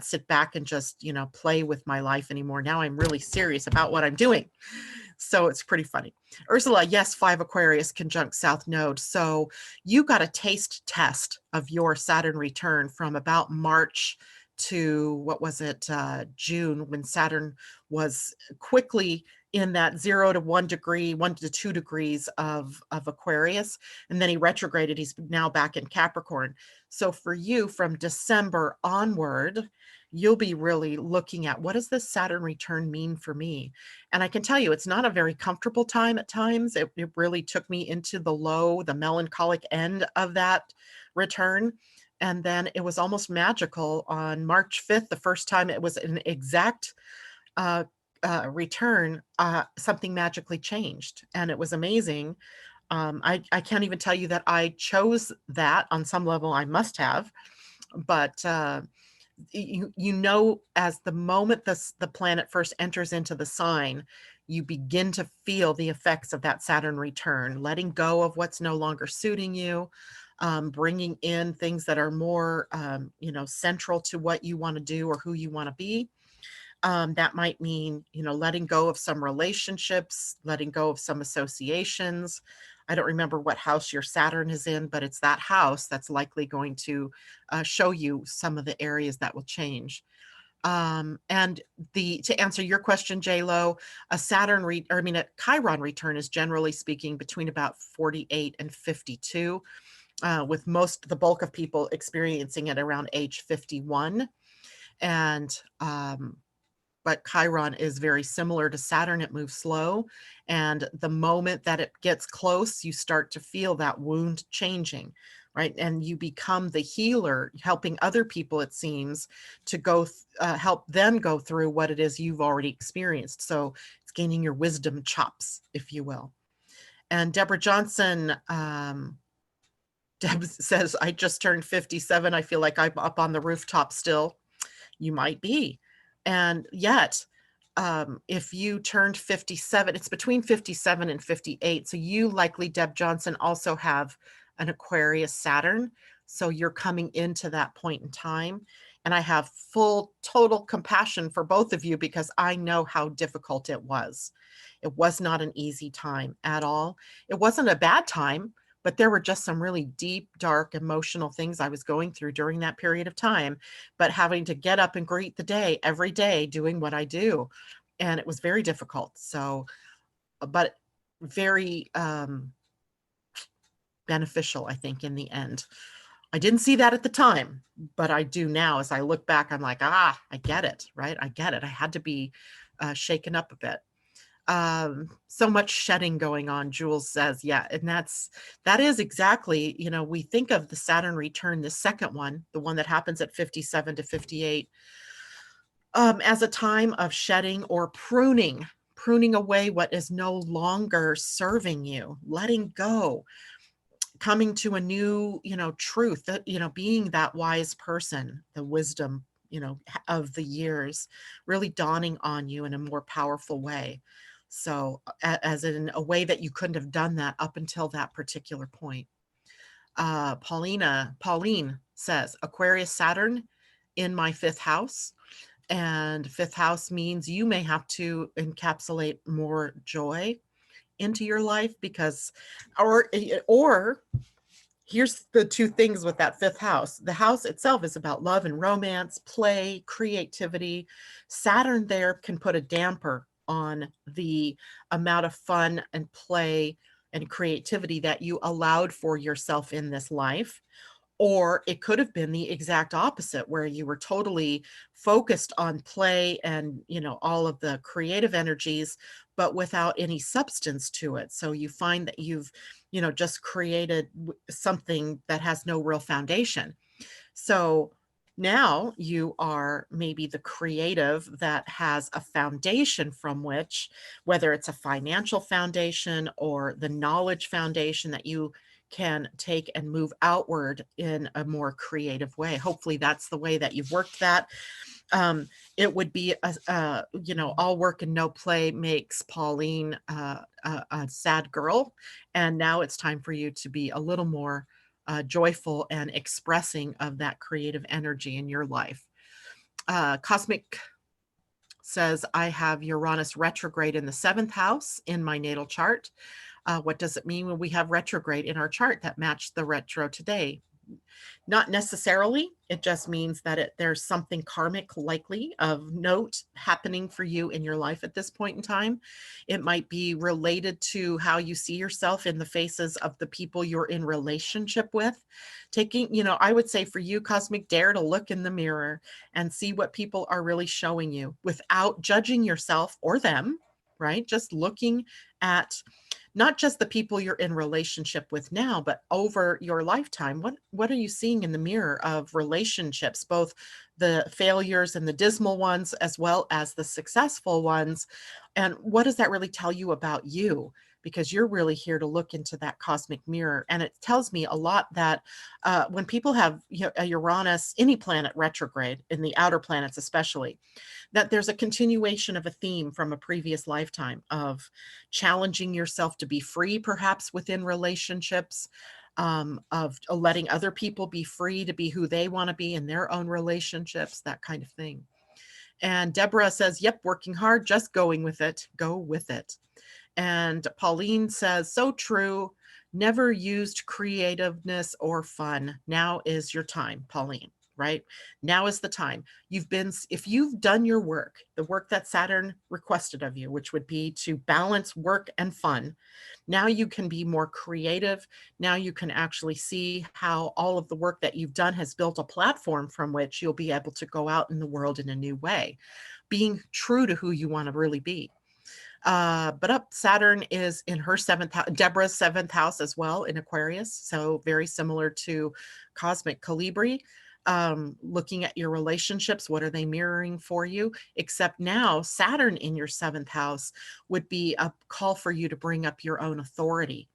sit back and just, play with my life anymore. Now I'm really serious about what I'm doing. So it's pretty funny. Ursula, yes, 5 Aquarius conjunct South Node. So you got a taste test of your Saturn return from about March to, what was it, June, when Saturn was quickly in that 0 to 1 degree, 1 to 2 degrees of Aquarius. And then he retrograded. He's now back in Capricorn. So for you, from December onward, you'll be really looking at, what does this Saturn return mean for me? And I can tell you, it's not a very comfortable time at times. It really took me into the melancholic end of that return. And then it was almost magical on March 5th, the first time it was an exact return, something magically changed. And it was amazing. I can't even tell you that I chose that. On some level I must have, but as the moment the planet first enters into the sign, you begin to feel the effects of that Saturn return, letting go of what's no longer suiting you, bringing in things that are more, central to what you want to do or who you want to be. That might mean, letting go of some relationships, letting go of some associations. I don't remember what house your Saturn is in, but it's that house that's likely going to show you some of the areas that will change. And to answer your question, J-Lo, a Chiron return is generally speaking between about 48 and 52, with the bulk of people experiencing it around age 51. And but Chiron is very similar to Saturn. It moves slow. And the moment that it gets close, you start to feel that wound changing, right? And you become the healer, helping other people, it seems, to help them go through what it is you've already experienced. So it's gaining your wisdom chops, if you will. And Deborah Johnson, Deb says, I just turned 57. I feel like I'm up on the rooftop still. You might be. And yet, if you turned 57, it's between 57 and 58. So you likely, Deb Johnson, also have an Aquarius Saturn. So you're coming into that point in time. And I have full, total compassion for both of you because I know how difficult it was. It was not an easy time at all. It wasn't a bad time, but there were just some really deep, dark, emotional things I was going through during that period of time, but having to get up and greet the day every day doing what I do. And it was very difficult. So, but very beneficial, I think, in the end. I didn't see that at the time, but I do now. As I look back, I'm like, I get it, right? I get it. I had to be shaken up a bit. So much shedding going on, Jules says. Yeah. And that is exactly, we think of the Saturn return, the second one, the one that happens at 57 to 58, as a time of shedding or pruning away what is no longer serving you, letting go, coming to a new, truth that, being that wise person, the wisdom, of the years really dawning on you in a more powerful way. So as in a way that you couldn't have done that up until that particular point. Pauline says, Aquarius Saturn in my 5th house. And 5th house means you may have to encapsulate more joy into your life because, or here's the two things with that 5th house. The house itself is about love and romance, play, creativity. Saturn there can put a damper on the amount of fun and play and creativity that you allowed for yourself in this life. Or it could have been the exact opposite, where you were totally focused on play and, all of the creative energies, but without any substance to it. So you find that you've, just created something that has no real foundation. So now you are maybe the creative that has a foundation from which, whether it's a financial foundation or the knowledge foundation, that you can take and move outward in a more creative way. Hopefully that's the way that you've worked that. It would be, all work and no play makes Pauline a sad girl. And now it's time for you to be a little more joyful and expressing of that creative energy in your life. Cosmic says, I have Uranus retrograde in the 7th house in my natal chart. What does it mean when we have retrograde in our chart that matched the retro today? Not necessarily. It just means that there's something karmic likely of note happening for you in your life at this point in time. It might be related to how you see yourself in the faces of the people you're in relationship with. Taking, I would say for you, Cosmic, dare to look in the mirror and see what people are really showing you without judging yourself or them, right? Just looking at not just the people you're in relationship with now, but over your lifetime. What are you seeing in the mirror of relationships, both the failures and the dismal ones, as well as the successful ones? And what does that really tell you about you? Because you're really here to look into that cosmic mirror. And it tells me a lot that when people have a Uranus, any planet retrograde, in the outer planets especially, that there's a continuation of a theme from a previous lifetime of challenging yourself to be free, perhaps within relationships, of letting other people be free to be who they want to be in their own relationships, that kind of thing. And Deborah says, yep, working hard, just going with it. Go with it. And Pauline says, so true. Never used creativeness or fun. Now is your time, Pauline, right? Now is the time. If you've done your work, the work that Saturn requested of you, which would be to balance work and fun, now you can be more creative. Now you can actually see how all of the work that you've done has built a platform from which you'll be able to go out in the world in a new way. being true to who you want to really be. But up Saturn is in her seventh house, Deborah's seventh house as well in Aquarius. So very similar to cosmic Calibri. Looking at your relationships, what are they mirroring for you? Except now Saturn in your seventh house would be a call for you to bring up your own authority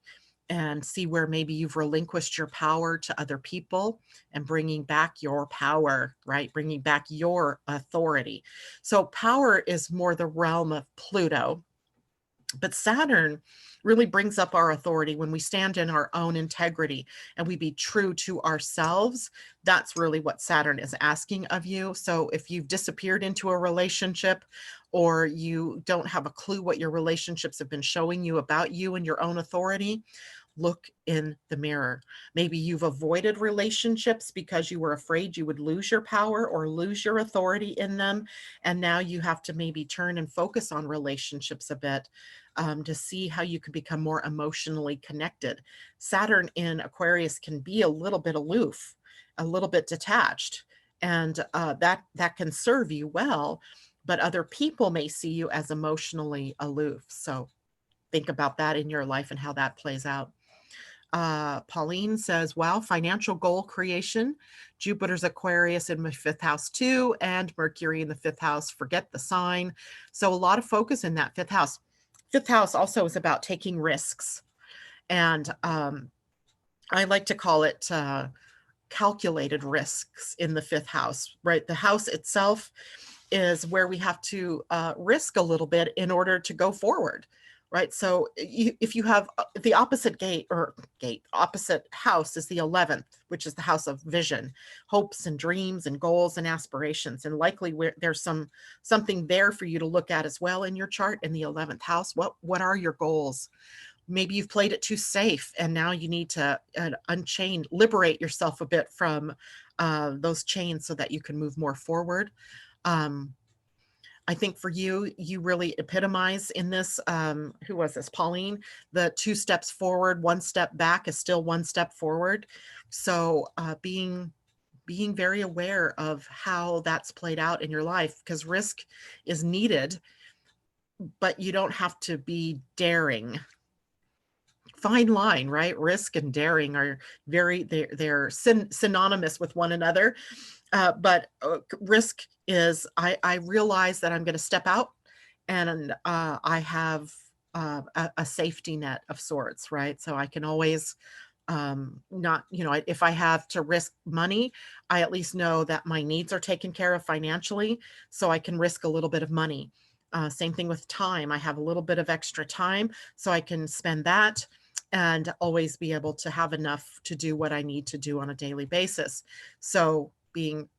and see where maybe you've relinquished your power to other people and bringing back your power, right? Bringing back your authority. So power is more the realm of Pluto. But Saturn really brings up our authority when we stand in our own integrity and we be true to ourselves. That's really what Saturn is asking of you. So if you've disappeared into a relationship or you don't have a clue what your relationships have been showing you about you and your own authority, look in the mirror. Maybe you've avoided relationships because you were afraid you would lose your power or lose your authority in them. And now you have to maybe turn and focus on relationships a bit to see how you can become more emotionally connected. Saturn in Aquarius can be a little bit aloof, a little bit detached, and that can serve you well, but other people may see you as emotionally aloof. So think about that in your life and how that plays out. Pauline says, wow, financial goal creation. Jupiter's Aquarius in my fifth house too, and Mercury in the fifth house. Forget the sign. So a lot of focus in that fifth house. Fifth house also is about taking risks. And I like to call it calculated risks in the fifth house, right? The house itself is where we have to risk a little bit in order to go forward. Right. So if you have the opposite opposite house is the 11th, which is the house of vision, hopes and dreams and goals and aspirations. And likely there's something there for you to look at as well in your chart in the 11th house. What are your goals? Maybe you've played it too safe and now you need to unchain, liberate yourself a bit from those chains so that you can move more forward. I think for you, you really epitomize in this, who was this, Pauline, the 2 steps forward, 1 step back is still 1 step forward. So being very aware of how that's played out in your life, because risk is needed, but you don't have to be daring. Fine line, right? Risk and daring are they're synonymous with one another. But risk is, I realize that I'm going to step out and I have a safety net of sorts, right? So I can always not, if I have to risk money, I at least know that my needs are taken care of financially, so I can risk a little bit of money. Same thing with time. I have a little bit of extra time, so I can spend that and always be able to have enough to do what I need to do on a daily basis. So being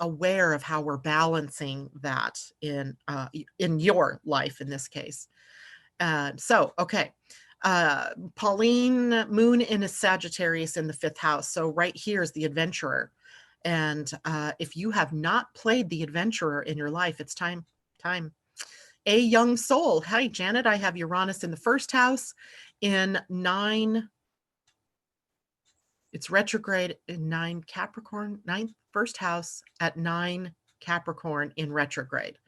aware of how we're balancing that in your life in this case. Okay. Pauline, moon in a Sagittarius in the 5th house. So right here is the adventurer. And if you have not played the adventurer in your life, it's time. A young soul. Hi, Janet. I have Uranus in the 1st house in 9. It's retrograde in 9 Capricorn, 9th, 1st house at 9 Capricorn in retrograde.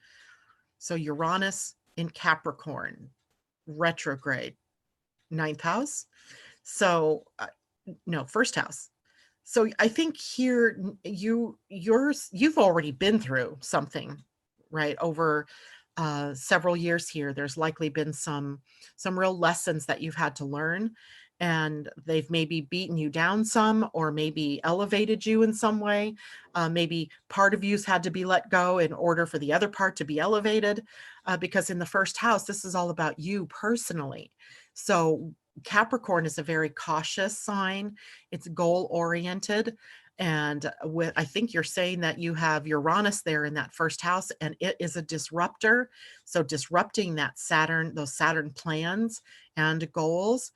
So Uranus in Capricorn, retrograde, 9th house. So no, 1st house. So I think here you've already been through something, right? Over several years here, there's likely been some real lessons that you've had to learn, and they've maybe beaten you down some, or maybe elevated you in some way. Maybe part of you's had to be let go in order for the other part to be elevated, because in the 1st house, this is all about you personally. So Capricorn is a very cautious sign. It's goal oriented. And I think you're saying that you have Uranus there in that 1st house, and it is a disruptor. So disrupting that Saturn, those Saturn plans and goals.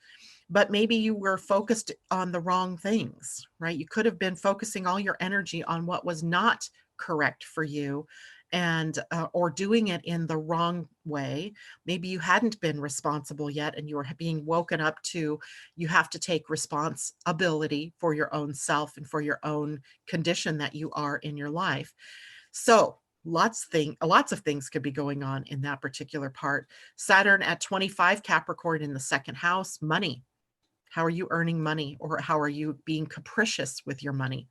But maybe you were focused on the wrong things, right? You could have been focusing all your energy on what was not correct for you, and or doing it in the wrong way. Maybe you hadn't been responsible yet, and you were being woken up to, you have to take responsibility for your own self and for your own condition that you are in your life. So lots of things could be going on in that particular part. Saturn at 25 Capricorn in the second house, money. How are you earning money, or how are you being capricious with your money?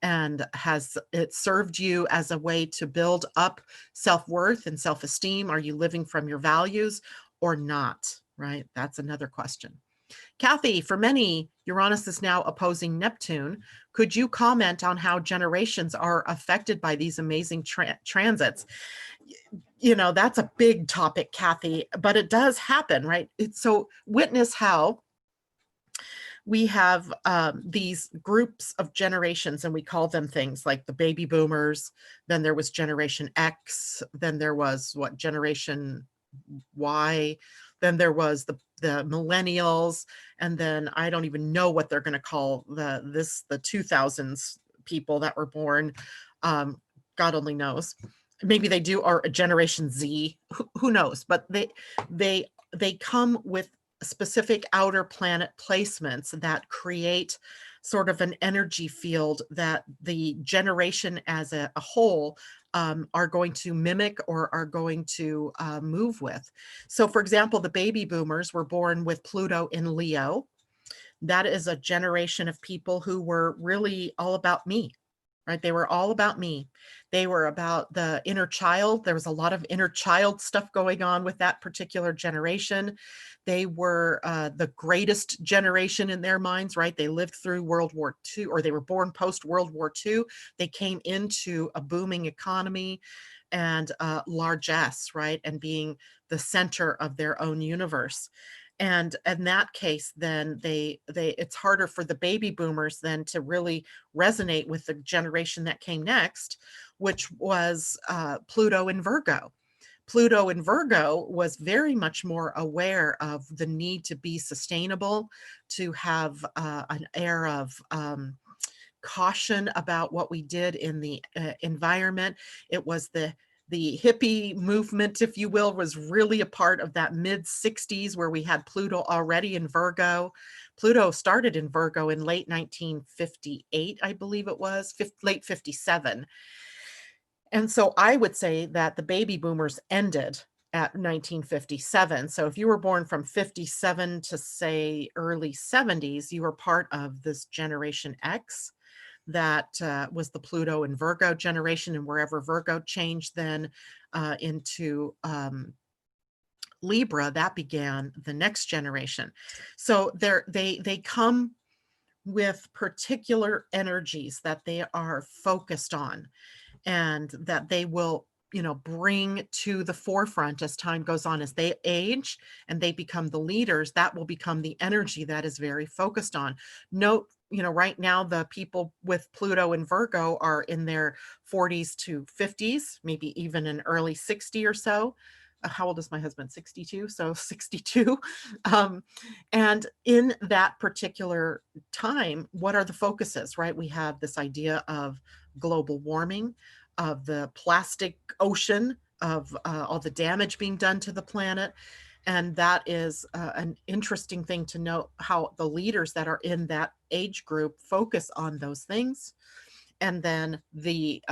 And has it served you as a way to build up self-worth and self-esteem? Are you living from your values or not? Right? That's another question. Kathy, for many, Uranus is now opposing Neptune. Could you comment on how generations are affected by these amazing transits? You know, that's a big topic, Kathy, but it does happen, right? So witness how we have these groups of generations, and we call them things like the baby boomers. Then there was Generation X. Then there was what, Generation Y. Then there was the millennials, and then I don't even know what they're going to call the 2000s people that were born. God only knows. Maybe they do, or a Generation Z. Who knows? But they come with specific outer planet placements that create sort of an energy field that the generation as a whole are going to mimic or are going to move with. So for example, the baby boomers were born with Pluto in Leo. That is a generation of people who were really all about me, right? They were all about me. They were about the inner child. There was a lot of inner child stuff going on with that particular generation. They were the greatest generation in their minds, right? They lived through World War II, or they were born post World War II. They came into a booming economy and largesse, right? And being the center of their own universe. And in that case, then it's harder for the baby boomers then to really resonate with the generation that came next, which was Pluto in Virgo. Pluto in Virgo was very much more aware of the need to be sustainable, to have an air of caution about what we did in the environment. It was the hippie movement, if you will, was really a part of that mid 60s where we had Pluto already in Virgo. Pluto started in Virgo in late 1958, I believe it was, late 57. And so I would say that the baby boomers ended at 1957. So if you were born from 57 to say early 70s, you were part of this Generation X. That was the Pluto and Virgo generation, and wherever Virgo changed then into Libra, that began the next generation. So they come with particular energies that they are focused on, and that they will, you know, bring to the forefront as time goes on. As they age and they become the leaders, that will become the energy that is very focused on. Note, you know, right now the people with Pluto and Virgo are in their 40s to 50s, maybe even an early 60 or so. How old is my husband? 62. So 62. And in that particular time, what are the focuses, right? We have this idea of global warming, of the plastic ocean, of all the damage being done to the planet. And that is an interesting thing to note, how the leaders that are in that age group focus on those things. And then the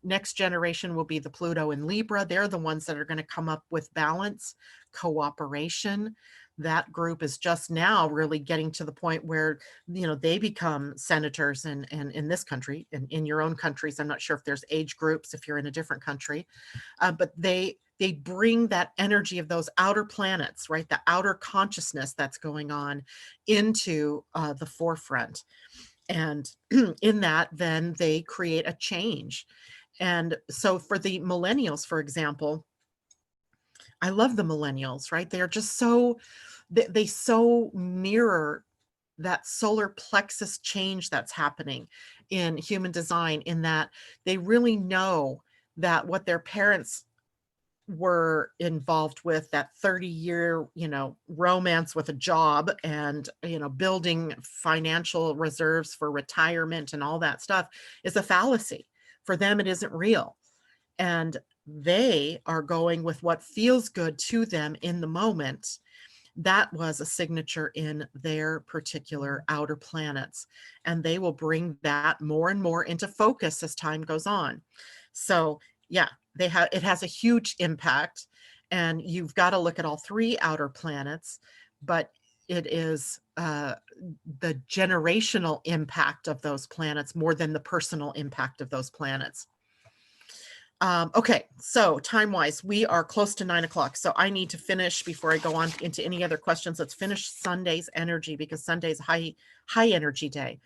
next generation will be the Pluto and Libra. They're the ones that are going to come up with balance, cooperation. That group is just now really getting to the point where, you know, they become senators and in this country and in your own countries. I'm not sure if there's age groups if you're in a different country, but they bring that energy of those outer planets, right? The outer consciousness that's going on into the forefront. And in that, then they create a change. And so for the millennials, for example, I love the millennials, right? They're just so, they so mirror that solar plexus change that's happening in human design, in that they really know that what their parents were involved with, that 30-year, you know, romance with a job and, you know, building financial reserves for retirement and all that stuff, is a fallacy. For them, it isn't real. And they are going with what feels good to them in the moment. That was a signature in their particular outer planets. And they will bring that more and more into focus as time goes on. So yeah, it has a huge impact, and you've got to look at all three outer planets, but it is the generational impact of those planets more than the personal impact of those planets. Okay, so time-wise, we are close to 9 o'clock. So I need to finish before I go on into any other questions. Let's finish Sunday's energy, because Sunday's a high energy day.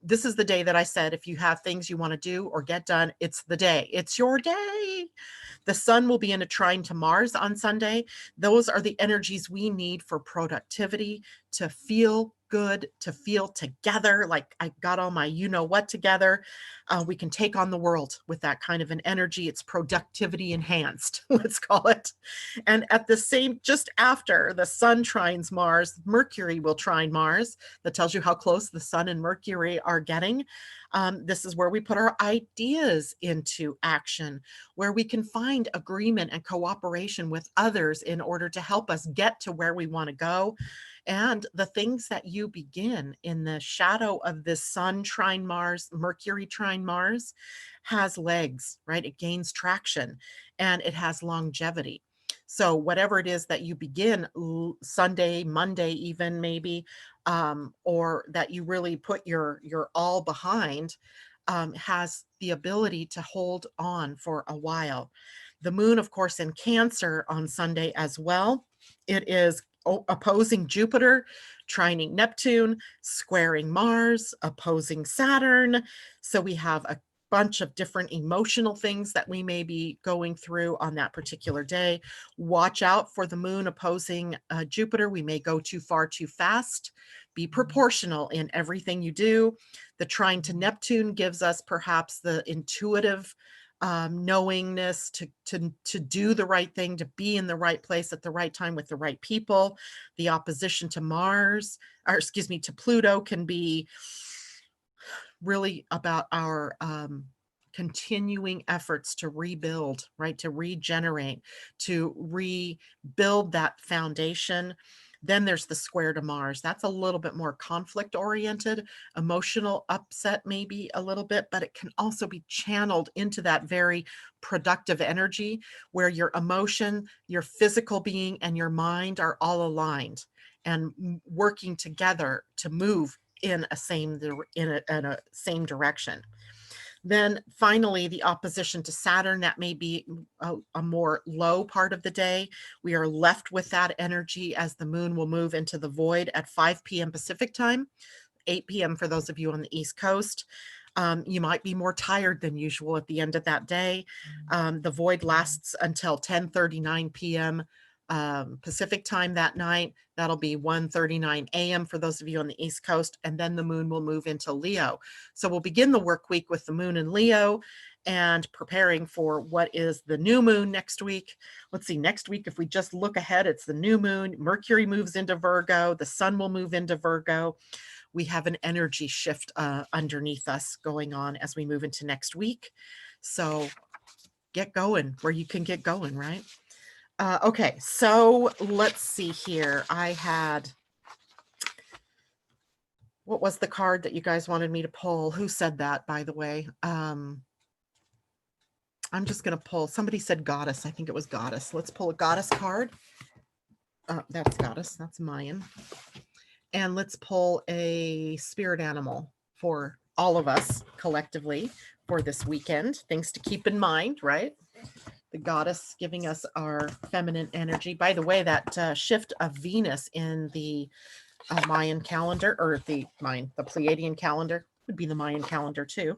This is the day that I said, if you have things you want to do or get done, it's the day. It's your day. The sun will be in a trine to Mars on Sunday. Those are the energies we need for productivity, to feel good, to feel together, like I got all my you-know-what together. We can take on the world with that kind of an energy. It's productivity enhanced, let's call it. And at the same, just after the sun trines Mars, Mercury will trine Mars. That tells you how close the sun and Mercury are getting. This is where we put our ideas into action, where we can find agreement and cooperation with others in order to help us get to where we want to go. And the things that you begin in the shadow of this sun trine Mars, Mercury trine Mars, has legs, right? It gains traction and it has longevity. So whatever it is that you begin Sunday, Monday, even maybe, or that you really put your all behind, has the ability to hold on for a while. The moon, of course, in Cancer on Sunday as well. It is opposing Jupiter, trining Neptune, squaring Mars, opposing Saturn. So we have a bunch of different emotional things that we may be going through on that particular day. Watch out for the moon opposing Jupiter. We may go too far too fast. Be proportional in everything you do. The trine to Neptune gives us perhaps the intuitive knowingness to do the right thing, to be in the right place at the right time with the right people. The opposition to Mars, or excuse me, to Pluto, can be really about our continuing efforts to rebuild, right? To regenerate, to rebuild that foundation. Then there's the square to Mars. That's a little bit more conflict oriented, emotional upset, maybe a little bit, but it can also be channeled into that very productive energy where your emotion, your physical being, and your mind are all aligned and working together to move in a same direction. Then finally, the opposition to Saturn, that may be a more low part of the day. We are left with that energy as the moon will move into the void at 5 p.m. Pacific time, 8 p.m. for those of you on the East Coast. You might be more tired than usual at the end of that day. The void lasts until 10:39 p.m. Pacific time that night. That'll be 1:39 a.m. for those of you on the East Coast. And then the moon will move into Leo. So we'll begin the work week with the moon in Leo and preparing for what is the new moon next week. Let's see, next week, if we just look ahead, it's the new moon. Mercury moves into Virgo. The sun will move into Virgo. We have an energy shift underneath us going on as we move into next week. So get going where you can get going, right? Okay, so let's see here. I had, what was the card that you guys wanted me to pull? Who said that, by the way? I'm just going to pull, somebody said goddess. I think it was goddess. Let's pull a goddess card. That's goddess. That's Mayan. And let's pull a spirit animal for all of us collectively for this weekend. Things to keep in mind, right? The goddess giving us our feminine energy. By the way, that shift of Venus in the Mayan calendar, or the Pleiadian calendar, would be the Mayan calendar too,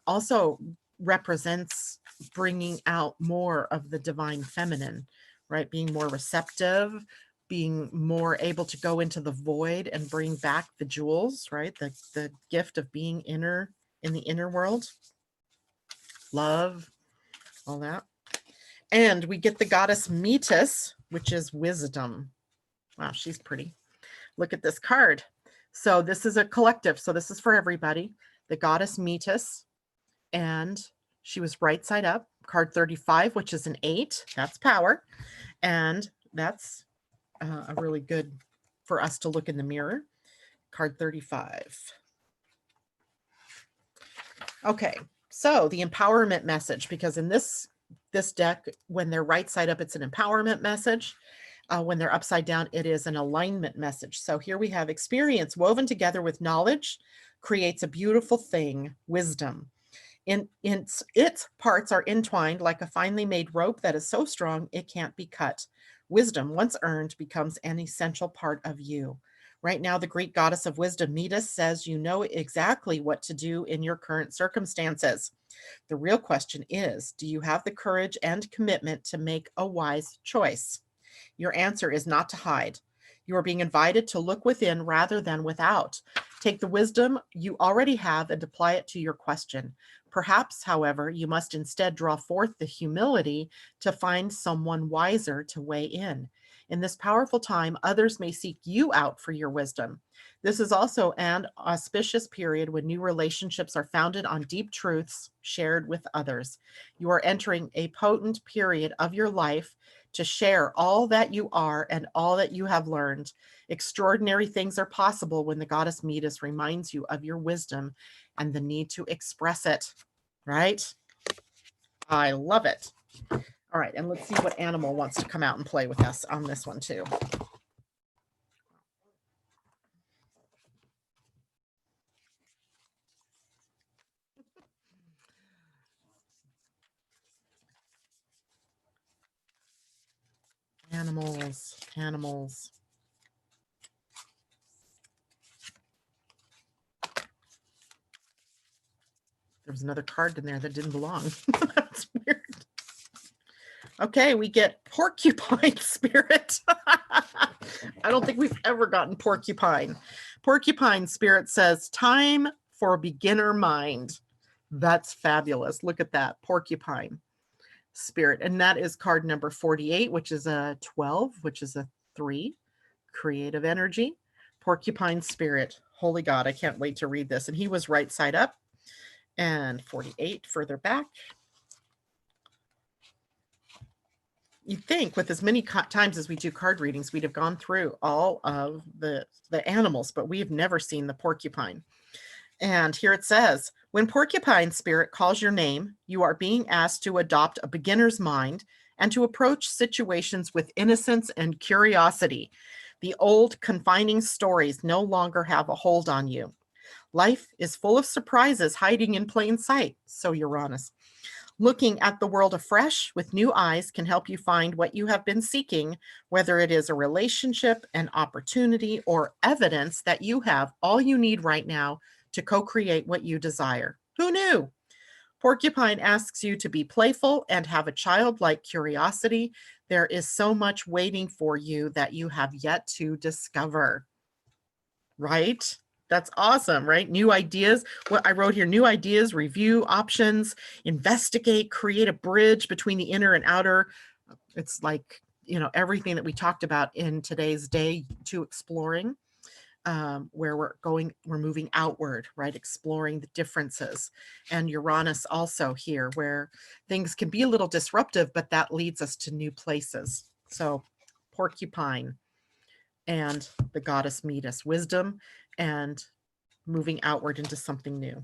also represents bringing out more of the divine feminine, right? Being more receptive, being more able to go into the void and bring back the jewels, right? The gift of being in the inner world, love, all that. And we get the goddess Metis, which is wisdom. Wow, she's pretty. Look at this card. So this is a collective. So this is for everybody. The goddess Metis, and she was right side up. Card 35, which is an 8. That's power. And that's a really good for us to look in the mirror. Card 35. Okay, so the empowerment message, because in this This deck, when they're right side up, it's an empowerment message. When they're upside down, it is an alignment message. So here we have experience woven together with knowledge creates a beautiful thing, wisdom. Its parts are entwined like a finely made rope that is so strong it can't be cut. Wisdom, once earned, becomes an essential part of you. Right now, the Greek goddess of wisdom, Metis, says you know exactly what to do in your current circumstances. The real question is, do you have the courage and commitment to make a wise choice? Your answer is not to hide. You are being invited to look within rather than without. Take the wisdom you already have and apply it to your question. Perhaps, however, you must instead draw forth the humility to find someone wiser to weigh in. In this powerful time, others may seek you out for your wisdom. This is also an auspicious period when new relationships are founded on deep truths shared with others. You are entering a potent period of your life to share all that you are and all that you have learned. Extraordinary things are possible when the goddess Metis reminds you of your wisdom and the need to express it, right? I love it. All right, and let's see what animal wants to come out and play with us on this one too. Animals. There was another card in there that didn't belong. That's weird. Okay, we get porcupine spirit. I don't think we've ever gotten porcupine. Porcupine spirit says, time for beginner mind. That's fabulous. Look at that, porcupine spirit. And that is card number 48, which is a 12, which is a 3. Creative energy. Porcupine spirit. Holy God, I can't wait to read this. And he was right side up. And 48 further back. You'd think with as many times as we do card readings, we'd have gone through all of the animals, but we have never seen the porcupine. And here it says, when porcupine spirit calls your name, you are being asked to adopt a beginner's mind and to approach situations with innocence and curiosity. The old confining stories no longer have a hold on you. Life is full of surprises hiding in plain sight, so Uranus. Looking at the world afresh with new eyes can help you find what you have been seeking, whether it is a relationship, an opportunity, or evidence that you have all you need right now to co-create what you desire. Who knew? Porcupine asks you to be playful and have a childlike curiosity. There is so much waiting for you that you have yet to discover. Right? That's awesome, right? New ideas. What I wrote here, new ideas, review options, investigate, create a bridge between the inner and outer. It's like, you know, everything that we talked about in today's day to exploring, where we're moving outward, right? Exploring the differences. And Uranus also here, where things can be a little disruptive, but that leads us to new places. So porcupine and the goddess Metis, wisdom and moving outward into something new.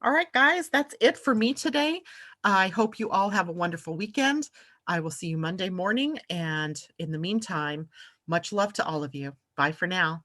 All right, guys, that's it for me today. I hope you all have a wonderful weekend. I will see you Monday morning. And in the meantime, much love to all of you. Bye for now.